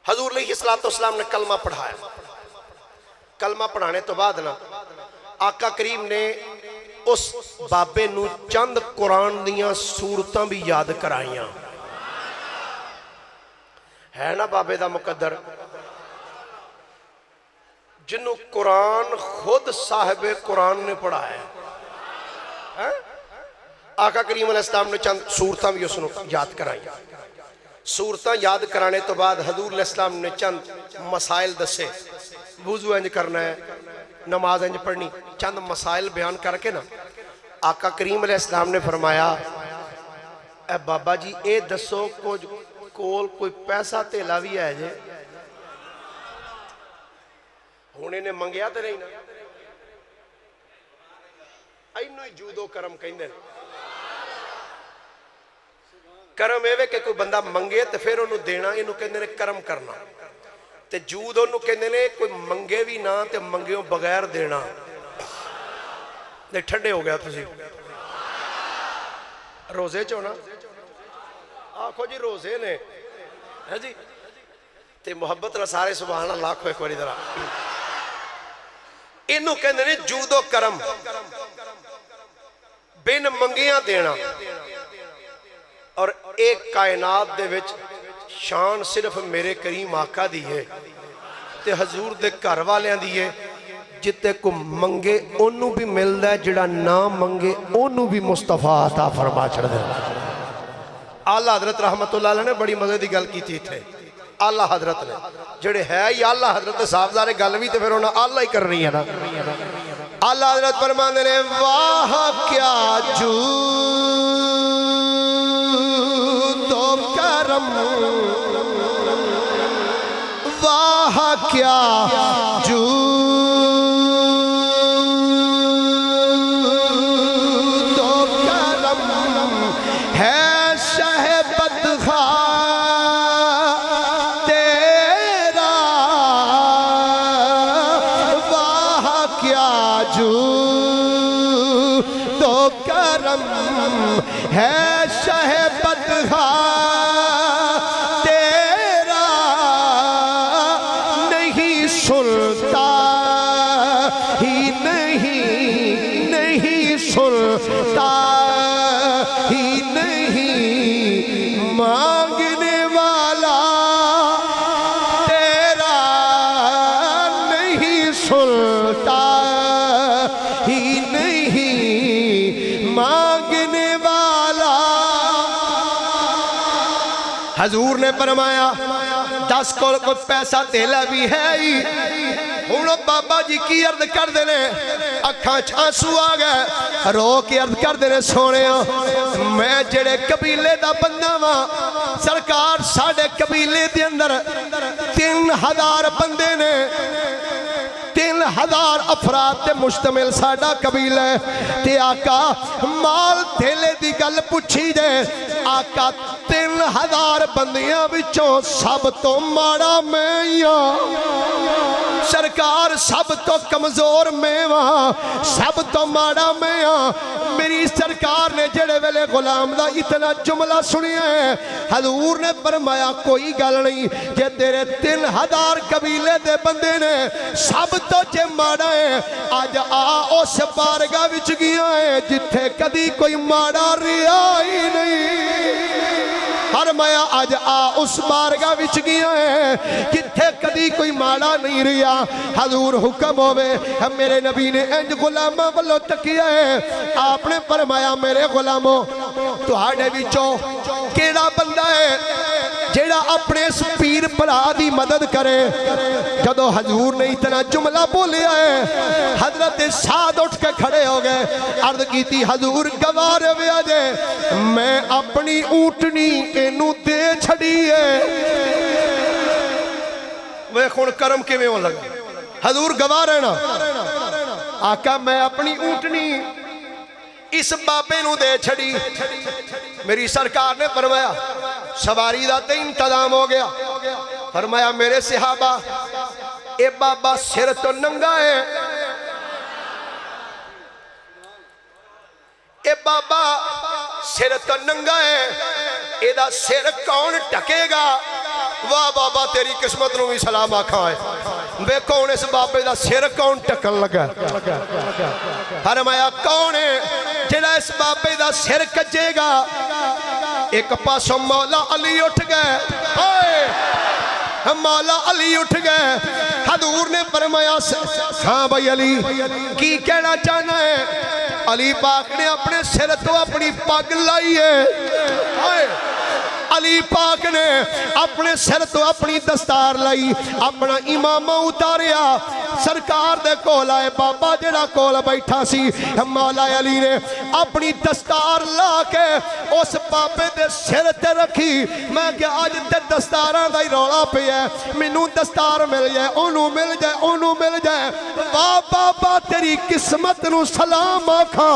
[SPEAKER 1] حضور علیہ السلام نے کلمہ پڑھایا کلمہ پڑھانے تو بعد نا آقا کریم نے اس بابے نو چند قرآن دیاں سورتاں بھی یاد کرائیاں ہے نا بابے دا مقدر جنہوں قرآن خود صاحب قرآن نے پڑھایا ہے آقا کریم علیہ السلام نے چند سورتاں بھی اس نے یاد کرائی سورتاں یاد کرانے تو بعد حضور علیہ السلام نے چند مسائل دسے وضو انج کرنا ہے نماز انج پڑھنی چند مسائل بیان کر کے نا آقا کریم علیہ السلام نے فرمایا اے بابا جی اے دسو کول کوئی پیسہ تیلا بھی ہے جے ہونے نے منگیا تے نہیں نا اینو ہی جودو کرم کہیں دے کرم ایوے کہ کوئی بندہ منگے تے پھر انہوں دینا انہوں کہندے نے کرم کرنا تے جود انہوں کہندے نے کوئی منگے بھی نہ تے منگیوں بغیر دینا دے ٹھنڈے ہو گیا تسی روزے چونا آنکھو جی روزے نے ہے جی تے محبت نہ سارے سبحان اللہ کو ایک باری درہ انہوں کہندے نے جود و کرم بین منگیاں دینا اور ایک کائنات دے وچ شان صرف میرے کریم آقا دی ہے تے حضور دے گھر والیاں دی ہے جتے کو منگے انہوں بھی مل دے جڑا نہ منگے انہوں بھی مصطفیٰ عطا فرما چھڑ دے آلہ حضرت رحمت اللہ علیہ نے بڑی مزے دی گل کی تھے آلہ حضرت نے جڑے ہے یا آلہ حضرت صاحب زارے گل بھی تے پھر انہوں آلہ ہی کرنی ہے نا آلہ حضرت فرمانے نے واہ کیا جودو کرم واہ کیا جودو کرم ہے شہ بدخواہ تیرا واہ کیا جودو کرم ہے شہ بدخواہ تیرا نہیں سنتا ہی نہیں سنتا ہی نہیں مانگنے والا تیرا نہیں سنتا ہی نہیں مانگنے والا حضور نے فرمایا 10 کوئی پیسہ تیلا بھی ہے ہی ہونو بابا جی کی عرض کر دینے اکھاں چھانسو آگئے رو کی عرض کر دینے سونے میں جڑے قبیلے دا بندہ ماں سرکار ساڑھے قبیلے دے اندر 3000 بندے نے 3000 افراد تے مشتمل ساڑھا قبیلہ تے آقا مال تھیلے دی گل پوچھی دے آقا 3000 بندیاں بچوں سب تو ماڑا میں سرکار سب تو کمزور میں وہاں سب تو ماڑا میں میری سرکار نے جڑے ویلے غلام دا اتنا جملہ سنیا ہے حضور نے فرمایا کوئی گل نہیں جے تیرے 3000 قبیلے دے بندے نے سب تو جے ماڑا ہے آج اس بارگاہ وچ گیا ہے جتھے کدی کوئی ماڑا ریا ہی نہیں فرمایا آج اس بارگاہ وچ گیا ہے جتھے کدی کوئی ماڑا نہیں ریا حضور حکم ہوئے میرے نبی نے انج غلامہ والو تکیا ہے آپ نے فرمایا میرے غلاموں تو ہاڑے وچوں کیڑا بندہ ہے جیڑا اپنے اس پیر بھرا دی مدد کرے جدو حضور نے اتنا جملہ بولیا ہے حضرت سعد اٹھ کے کھڑے ہو گئے عرض کی تھی حضور گوار ویا جے میں اپنی اونٹنی انو دے چھڑی ہے وہ خون کرم کے میں ہوں لگا حضور گوار ہے نا آقا میں اپنی اونٹنی اس بابے نو دے چھڑی میری سرکار نے فرمایا سواری دا تے انتظام ہو گیا. فرمایا میرے صحابہ اے بابا سر تو ننگا ہے, اے بابا سر تو ننگا ہے, اے دا سر کون ٹکے گا؟ واہ بابا تیری قسمت نو بھی سلام آکھا ہے. بے کون اس بابے دا سر کون ٹکن لگا؟ فرمایا کون ہے جڑا اس بابے دا سر کجے گا؟ ایک پاسوں مولا علی اٹھ گئے, مولا علی اٹھ گئے. حضور نے فرمایا ہاں بھائی علی کی کہنا چاہنا ہے؟ علی پاک نے اپنے سر تو اپنی پگ لائی ہے. علی پاک نے اپنے سر تو اپنی دستار لائی, اپنا امامہ اتاریا, سرکار دے کول آئے. بابا جڑا کول بیٹھا سی مولا علی نے اپنی دستار لا کے اس بابے دے سر تے رکھی. میں کہ آج تے دستاراں دا ہی رولا پہ ہے, مینوں دستار مل جائے, انہوں مل جائے, انہوں مل جائے. واہ بابا تیری قسمت نو سلام آکھا,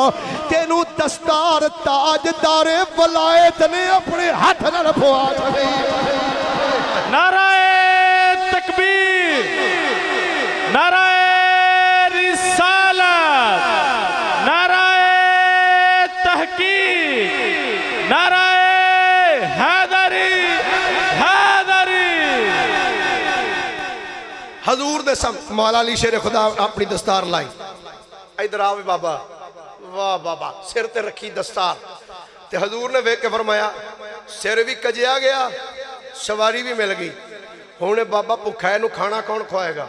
[SPEAKER 1] تینوں دستار تاجدار ولایت نے اپنے ہاتھ نہ رپوا چھڑی.
[SPEAKER 2] نعرہ تکبیر, نعرہ رسالت, نعرہ تحقیق, نعرہ حیدری, حیدری.
[SPEAKER 1] حضور دے سم مولا علی شیر خدا اپنی دستار لائی. ادھر آوے بابا, واہ بابا سر تے رکھی دستار تے حضور نے ویک کے فرمایا سر بھی کجیا گیا, سواری بھی مل گئی. ہونے بابا پکھائے نو کھانا کون کھوائے گا؟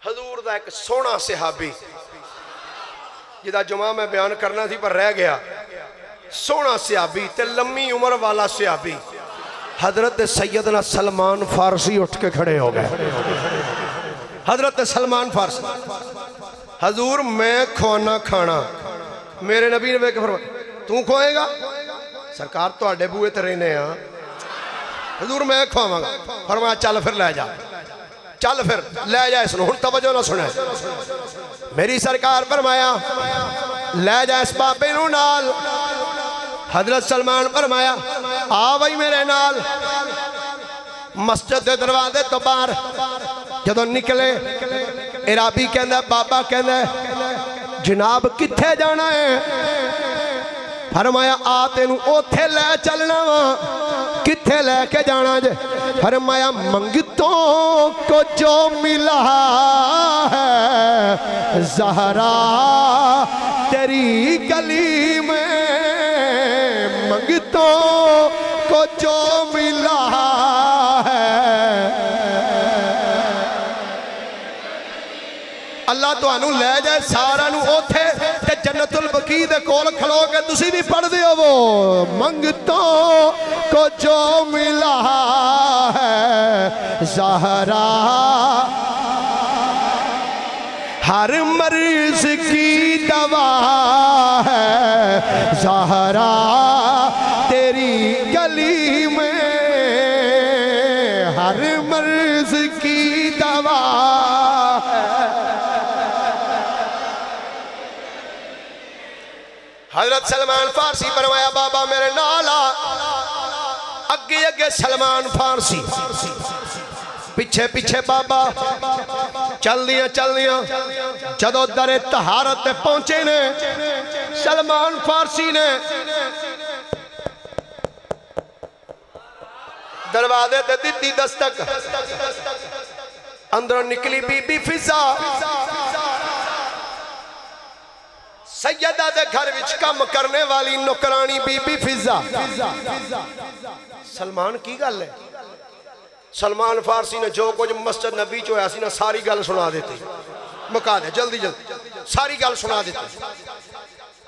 [SPEAKER 1] حضور دا ایک سونا صحابی جدا جمعہ میں بیان کرنا تھی پر رہ گیا, سونا صحابی تے لمبی عمر والا صحابی حضرت سیدنا سلمان فارسی اٹھ کے کھڑے ہو گئے. حضرت سلمان فارسی, حضور میں کھوانا کھانا. میرے نبی نے کہ فرمایا تو کھوائے گا؟ سرکار تو آڈے بوئے تے رہنے ہیں. حضور میں کھواؤں گا. فرمایا چل پھر لے جا, چل پھر لے جا اس نو. ہن توجہ نہ سنے, میری سرکار فرمایا لے جا اس بابے نو نال. حضرت سلمان فرمایا آ بھائی میرے نال. مسجد دے دروازے تو باہر جدوں نکلے, عرابی کہندا بابا کہندا جناب کتھے جانا ہے؟ فرمایا آ تینوں اوتھے لے چلنا وا. کتھے لے کے جانا جے؟ فرمایا منگتوں کو جو ملا ہے زہرا تیری گلی میں, منگتوں کو جو ملا ہے. اللہ تو انہوں لے جائے سارا نو اوتھے تے جنت البقیع دے کول کھلو کے تسی بھی پڑھ دیو وہ منگتوں کو جو ملا ہے زہرا ہر مرض کی دوا ہے زہرا تیری گلی میں, ہر مرض کی دوا ہے. حضرت سلمان فارسی فرمایا بابا میرے نالا. اگے اگے سلمان فارسی, پیچھے پیچھے بابا چل دیا. جدو در طہارت پہنچے نے سلمان فارسی نے دروازے تے دیتی دستک. اندروں نکلی بی بی فضا, سیدہ دے گھر وچ کم کرنے والی نکرانی بی بی فضا. سلمان کی گل ہے؟ سلمان فارسی نے جو کچھ مسجد نبی چو ہے نا ساری گل سنا دیتی, مکا دے جلدی ساری گل سنا دیتی.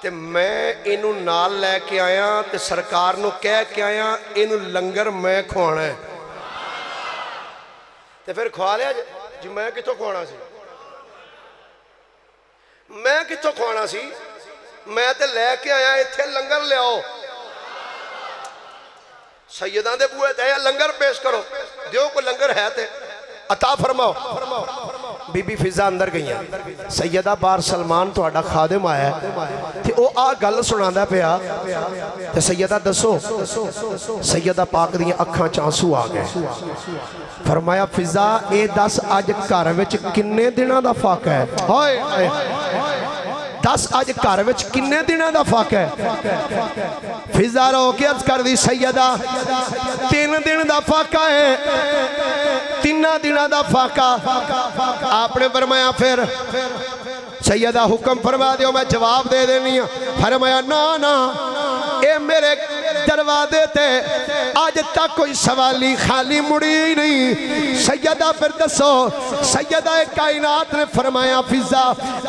[SPEAKER 1] تے میں انہوں نال لے کے آیا تے سرکار نو کہہ کے آیا انہوں لنگر میں کھوانا ہے. تے پھر کھوا لیا جی میں کتوں کھوانا سی, میں کتوں کھوانا سی, میں تے لے کے آیا ایتھے لنگر لے آؤ. سیدان دے بوئے تے لنگر پیش کرو, دیو کو لنگر ہے تے عطا فرماؤ. بی بی فضا اندر گئی ہیں. سیدہ بار سلمان تو آڈا خادم آیا ہے تے او آ گل سنانا پیا تے سیدہ دسو. سیدہ پاک دیا اکھاں چانسو آ گئے. فرمایا فضا اے دس آج گھر وچ کنے دنوں دا فاقہ ہے؟ ہائے ہائے دس آج گھر وچ کنے دنوں دا فاقہ ہے؟ فضا رو کے عرض کر دی سیدہ 3 دن دا فاقہ ہے. 3 دنوں دا فاقہ. آپ نے فرمایا پھر سیدہ حکم فرما دیو میں جواب دے دینی ہوں. فرمایا نا اے میرے دروازے تے آج تک کوئی سوالی خالی مڑی ہی نہیں. سیدہ پھر دسو. سیدہ کائنات نے فرمایا فضا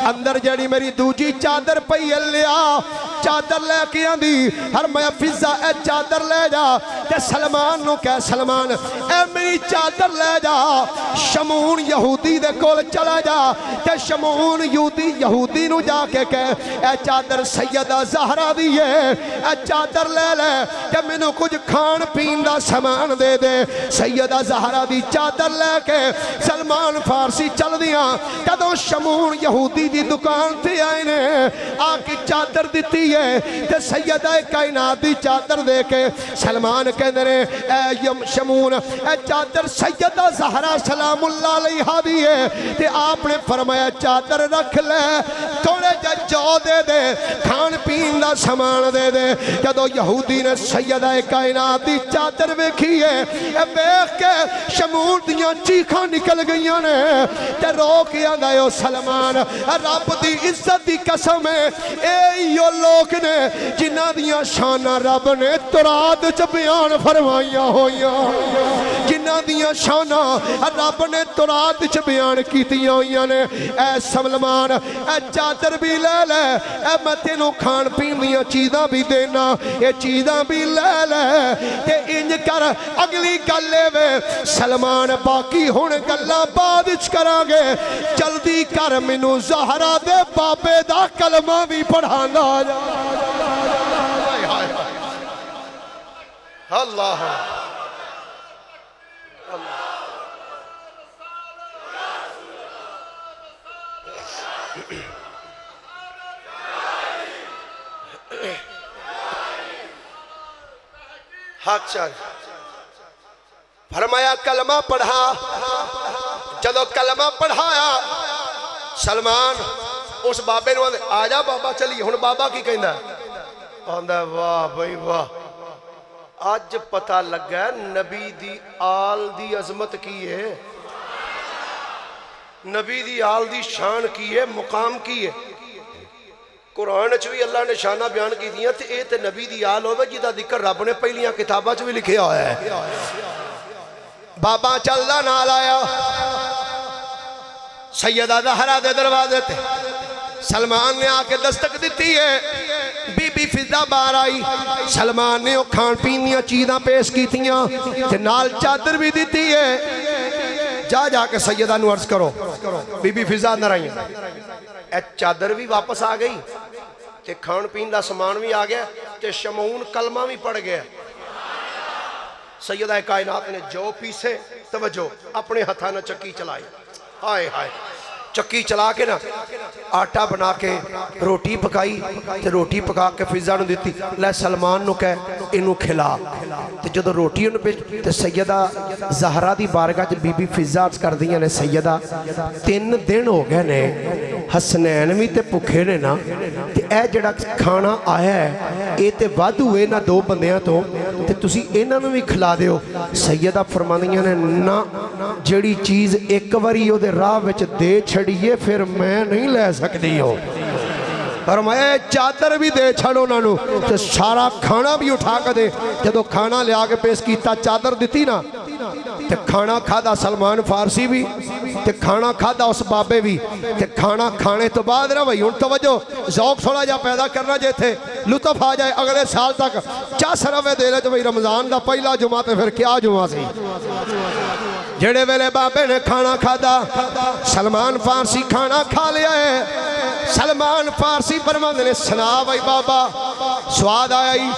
[SPEAKER 1] اندر جڑی میری دوجی چادر پئی لیا چادر لے کے آندی. فرمایا فضا اے چادر لے جا تے سلمان نو کہہ سلمان اے میری چادر لے جا. شمون یہودی دے کول چلا جا تے شمون یہودی نو جا کے کہہ اے چادر سیدہ زہرا دی ہے اے چادر لے لے کہ میں نو کچھ کھان پین دا سامان دے دے. سیدہ زہرا دی چادر لے کے سلمان فارسی چل دیا. کدوں شمون یہودی دی دکان تھی آئے نے آ کی چادر دیتی ہے تے سیدہ کائنات دی چادر دے کے سلمان کہنے رہے اے شمون اے چادر سیدہ زہرا سلام اللہ علیہ دی ہے تے آپ نے فرمایا چادر رکھ لے تھوڑے جو دے دے کھان پین دا سامان دے دے. جدو یہودی نے سیدہ کائنات دی چادر ویکھی ہے اے بیخ کے شمون دیاں چیخاں نکل گئیاں نے تے رو کے آنگا او سلمان رب دی عزت دی قسم ہے اے یو لوگ نے جنہ دیاں شانہ رب نے تورات چ بیان فرمائیاں ہوئیاں جنہ دیاں شانہ رب نے تورات چ بیان کیتیاں ہوئیاں نے. اے سلمان اے چادر بھی لے لے اے میں تینوں کھان پین دیاں چیزاں بھی دینا یہ چیزاں بھی لے لے تے انج کر اگلی گلے وے سلمان باقی ہون گلہ بعد اچ کرا گے. جلدی کر منو زہرا دے بابے دا کلمہ بھی پڑھانا جا. اللہ ہاتھ چاہ فرمایا کلمہ پڑھا. جدو کلمہ پڑھایا سلمان اس بابے نو آجا بابا چلی. ہن بابا کی کہندا آندا واہ بھائی واہ آج پتہ لگا نبی دی آل دی عظمت کی ہے نبی دی آل دی شان کی ہے مقام کی ہے. قرآن چوی اللہ نے شانہ بیان کی دیا تھے اے تے نبی دی آل ہوئے جدہ ذکر رب نے پہلیاں کتابہ چوی لکھے آیا ہے. بابا چلدہ نال آیا سیدہ زہرا دے دروازے تے سلمان نے آکے دستک دیتی ہے. بی بی فضا بار آئی سلمان نے کھان پینیاں چیزاں پیش کی تھیاں تے نال چادر بھی دیتی ہے. جا کے سیدہ نو عرض کرو. بی بی فضا اندر آئی اے چادر بھی واپس آ گئی تے کھان پین دا سامان بھی آ گیا تے شمعون کلمہ بھی پڑھ گیا. سیدہ کائنات نے جو پیسے توجہ اپنے ہتھانہ چکی چلائی. ہائے ہائے چکی چلا کے نا آٹا بنا کے روٹی پکائی تے روٹی پکا کے فضا نو دیتی. لے سلمان نو کہے انو کھلا تے جدو روٹی انو پیش تے سیدہ زہرا دی بارگاہ جب بی بی فضا عرض کر دیا نے سیدہ 3 دن ہو گئے نے حسنین بھی تے پکھے نے نا تے اے جڑا کھانا آیا ہے اے تے واد ہوئے نا 2 بندیاں تو تے تسی اینا نو بھی کھلا دیو. سیدہ فرمانیاں نے نا جڑی چیز ایک واری ہو دے راہ وچ دے چھڑیے پھر میں نہیں لے سکتی ہو. فرمایا چادر بھی دے چھڑو نانو تے سارا کھانا بھی اٹھا کے دے. جدو کھانا لے آگے پیش کیتا چادر دیتی نا تے کھانا کھادا سلمان فارسی بھی تے کھانا کھادا اس بابے بھی تے کھانا کھانے تو بعد نہ بھئی ان توجہ ذوق تھوڑا جا پیدا کرنا جے تھے لطف آ جائے اگلے سال تک چا سروے دے لے تو بھئی رمضان دا پہلا جمعہ تے پھر کیا جمعہ سی. جڑے ویلے بابے نے کھانا کھادا سلمان فارسی کھانا کھا لیا ہے. سلمان فارسی فرماندے نے سنا بھائی بابا سواد آیا ہی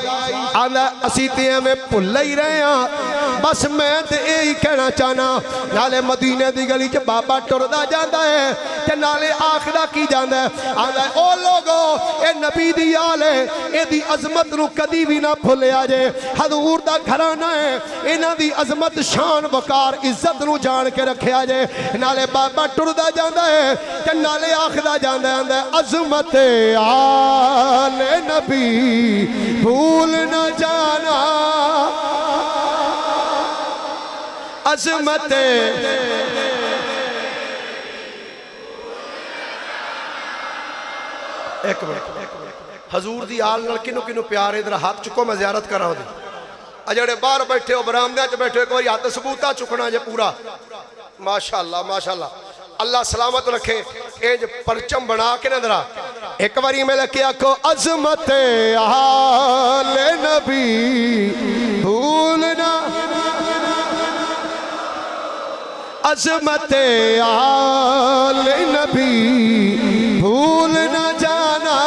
[SPEAKER 1] آندہ اسی تے میں پھل ہی رہے ہیں
[SPEAKER 3] بس میں تے یہی کہنا چاہنا نالے مدینے دی گلی چ بابا ٹردا جاندا ہے تے نالے آکھدا کی جاندا ہے آندا ہے او لوگو اے نبی دی آل ہے اے دی عظمت نو کدی بھی نہ بھولیا جے حضور دا گھرانہ ہے انہاں دی عظمت شان وقار عزت نو جان کے رکھیا جے نالے بابا ٹردا جاندا ہے تے نالے آکھدا جاندا ہے عظمت آل نبی بھول نہ جانا عظمت ایک منٹ حضور دی آل نال کنو کنو پیارے در ہاتھ چکو میں زیارت کر رہا ہوں دی اجڑے باہر بیٹھے ہو برآمدے چ بیٹھے ہو ایک باری ہاتھ ثبوتا چکنا جے پورا ماشاءاللہ ماشاءاللہ اللہ سلامت رکھے ایج پرچم بنا کے ندرہ ایک باری میں لکھیا کو عظمت آل نبی بھولنا عظمت آل نبی بھول نہ جانا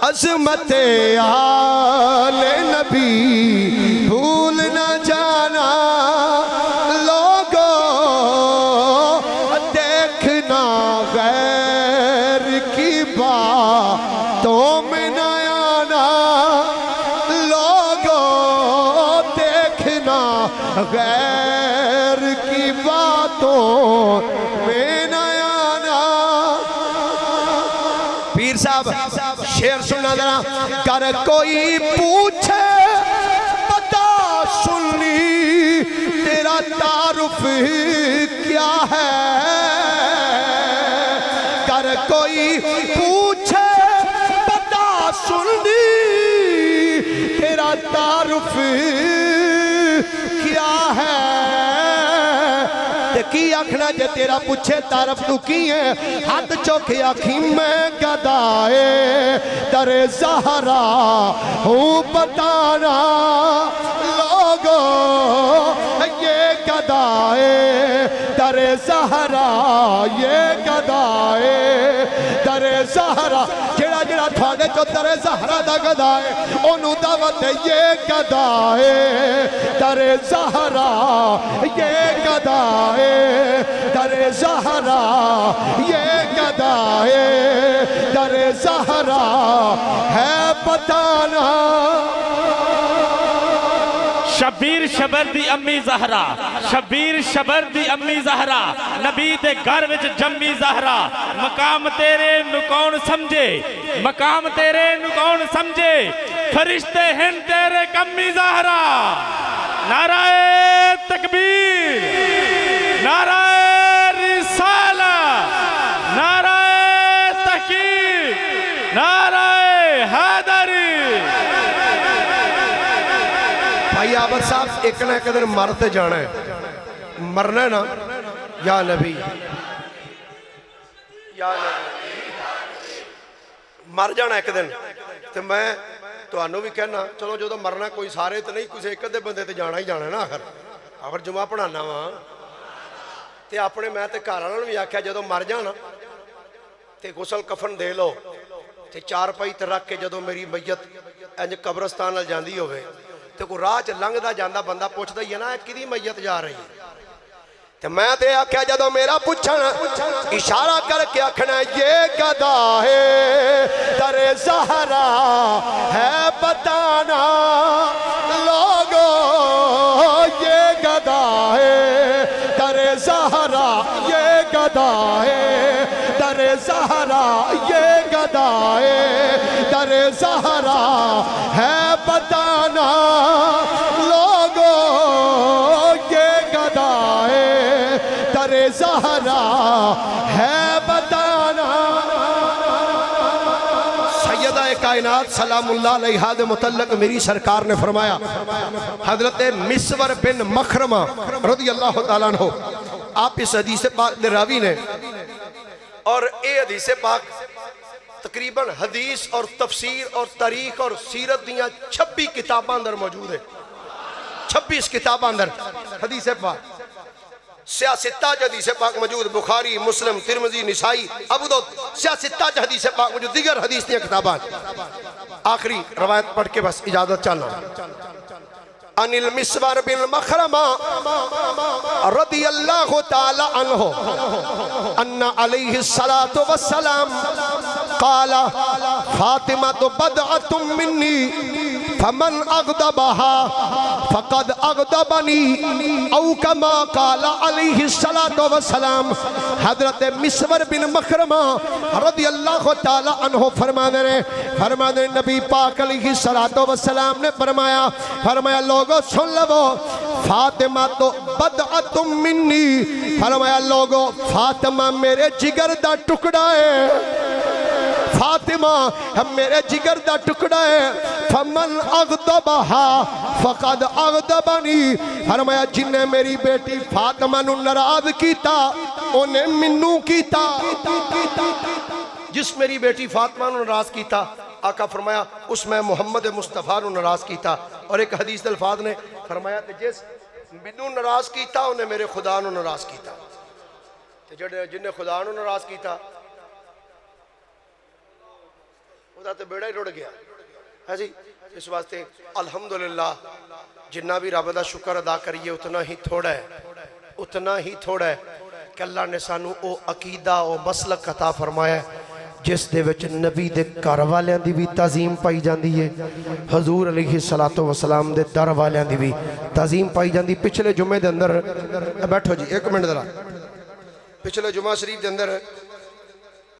[SPEAKER 3] عظمت آل نبی بھول نہ جانا لوگوں دیکھنا غیر کی باتوں میں نہ آنا لوگوں دیکھنا غیر کی باتوں میں نہ آنا پیر صاحب شعر سننا ذرا کر کوئی پوچھے بتا سن لی تیرا تعارف کیا ہے کر کوئی پوچھے بتا سن لی تیرا تعارف کیا ہے کی آکھنا جے تیرا پوچھے تعارف تو کی ہے ہاتھ چوکے آکھی میں گدائے در زہرا ہوں بتانا لوگوں یہ گدائے در زہرا یہ گدائے در زہرا جڑا جڑا تھوڑے جو در زہرا دا گدائے انہوں دعوت یہ گدائے در زہرا یہ گدائے در زہرا یہ گدائے در زہرا ہے بتانا
[SPEAKER 2] شبیر شبر دی امی زہرا شبیر شبر دی امی زہرا نبی دے گھر وچ جمی زہرا مقام تیرے نو کون سمجھے مقام تیرے نو کون سمجھے فرشتے ہیں تیرے کمی زہرا نعرہ تکبیر نعرہ رسالہ نعرہ تحقیق نعرہ حیدری
[SPEAKER 3] بھائی عابد صاحب ایک نہ ایک دن مرتے جانا ہے مرنا ہے نا یا نبی یا نبی مر جانا ایک دن تو میں تو انہوں بھی کہنا چلو جو تو مرنا کوئی سارے تو نہیں کسی ایک دے بندے تے جانا ہی جانا ہے نا آخر جمعہ پڑھانا وہاں تے اپنے میں تے کارانوں بھی آکھیا جدو مر جانا تے غسل کفن دے لو تے چار پائی تے رکھ کے جدو میری میت انج قبرستان نال جاندی ہوئے تے کوئی راہ چ لنگدا جاندا بندہ پوچھدا ہی ہے نا کدی میت جا رہی ہے تے میں تے آکھیا جدو میرا پوچھنا اشارہ کر کے آکھنا یہ گدا ہے در زہرا ہے بتانا لوگوں یہ گدا ہے در زہرا یہ گدا ہے در زہرا یہ گدا ہے در زہرا ہے بتانا لوگوں یہ گدا ہے در زہرا ہے بتانا سیدہ کائنات سلام اللہ علیہ دے متعلق میری سرکار نے فرمایا حضرت مسور بن مخرمہ رضی اللہ تعالیٰ عنہ آپ اس حدیث پاک دے راوی نے اور اے حدیث پاک تقریباً حدیث اور تفسیر اور تاریخ اور سیرت دیاں 26 کتاباں اندر موجود ہے 26 کتاباں اندر حدیث پاک سیاستہ حدیث پاک موجود بخاری مسلم ترمذی نسائی ابو داؤد سیاستہ حدیث پاک موجود دیگر حدیث دیاں کتاباں آخری روایت پڑھ کے بس اجازت چلنا عن المسور بن مخرمہ رضی اللہ تعالی عنہ ان علیہ الصلاة والسلام قال فاطمة بدعة منی فمن اغضبها فقد اغضبنی او کما قال علیہ الصلاة والسلام. حضرت مسور بن مخرمہ رضی اللہ تعالی عنہ فرمانے نے نبی پاک علیہ الصلاة والسلام نے فرمایا لوگو سن لو فاطمہ تو بدعت منی. فرمایا لوگو فاطمہ میرے جگر دا ٹکڑا ہے، فاطمہ میرے جگر دا ٹکڑا ہے. فمن اغضبها فقد اغضبنی. فرمایا جن نے میری بیٹی فاطمہ نو ناراض کیتا انہیں منو کیتا. جس میری بیٹی فاطمہ نو ناراض کیتا آقا فرمایا اس میں محمد مصطفیٰ نو ناراض کیتا. اور ایک حدیث الفاظ نے فرمایا کہ جس منو ناراض کیتا انہیں میرے خدا نو ناراض کیتا. جن نے خدا نو ناراض کیتا خدا تے بیڑا ہی رڑ گیا ہے جی. اس واسطے الحمدللہ جنہ بھی رب دا شکر ادا کریے اتنا ہی تھوڑا ہے کہ اللہ نے سانو او عقیدہ او مسلک عطا فرمایا ہے جس دے وچ نبی دے گھر والیاں دی بھی تعظیم پائی جاندی ہے، حضور علیہ السلام دے در والیاں دی بھی تعظیم پائی جاندی. پچھلے جمعے دے اندر بیٹھو جی ایک منٹ ذرا. پچھلے جمعہ شریف دے اندر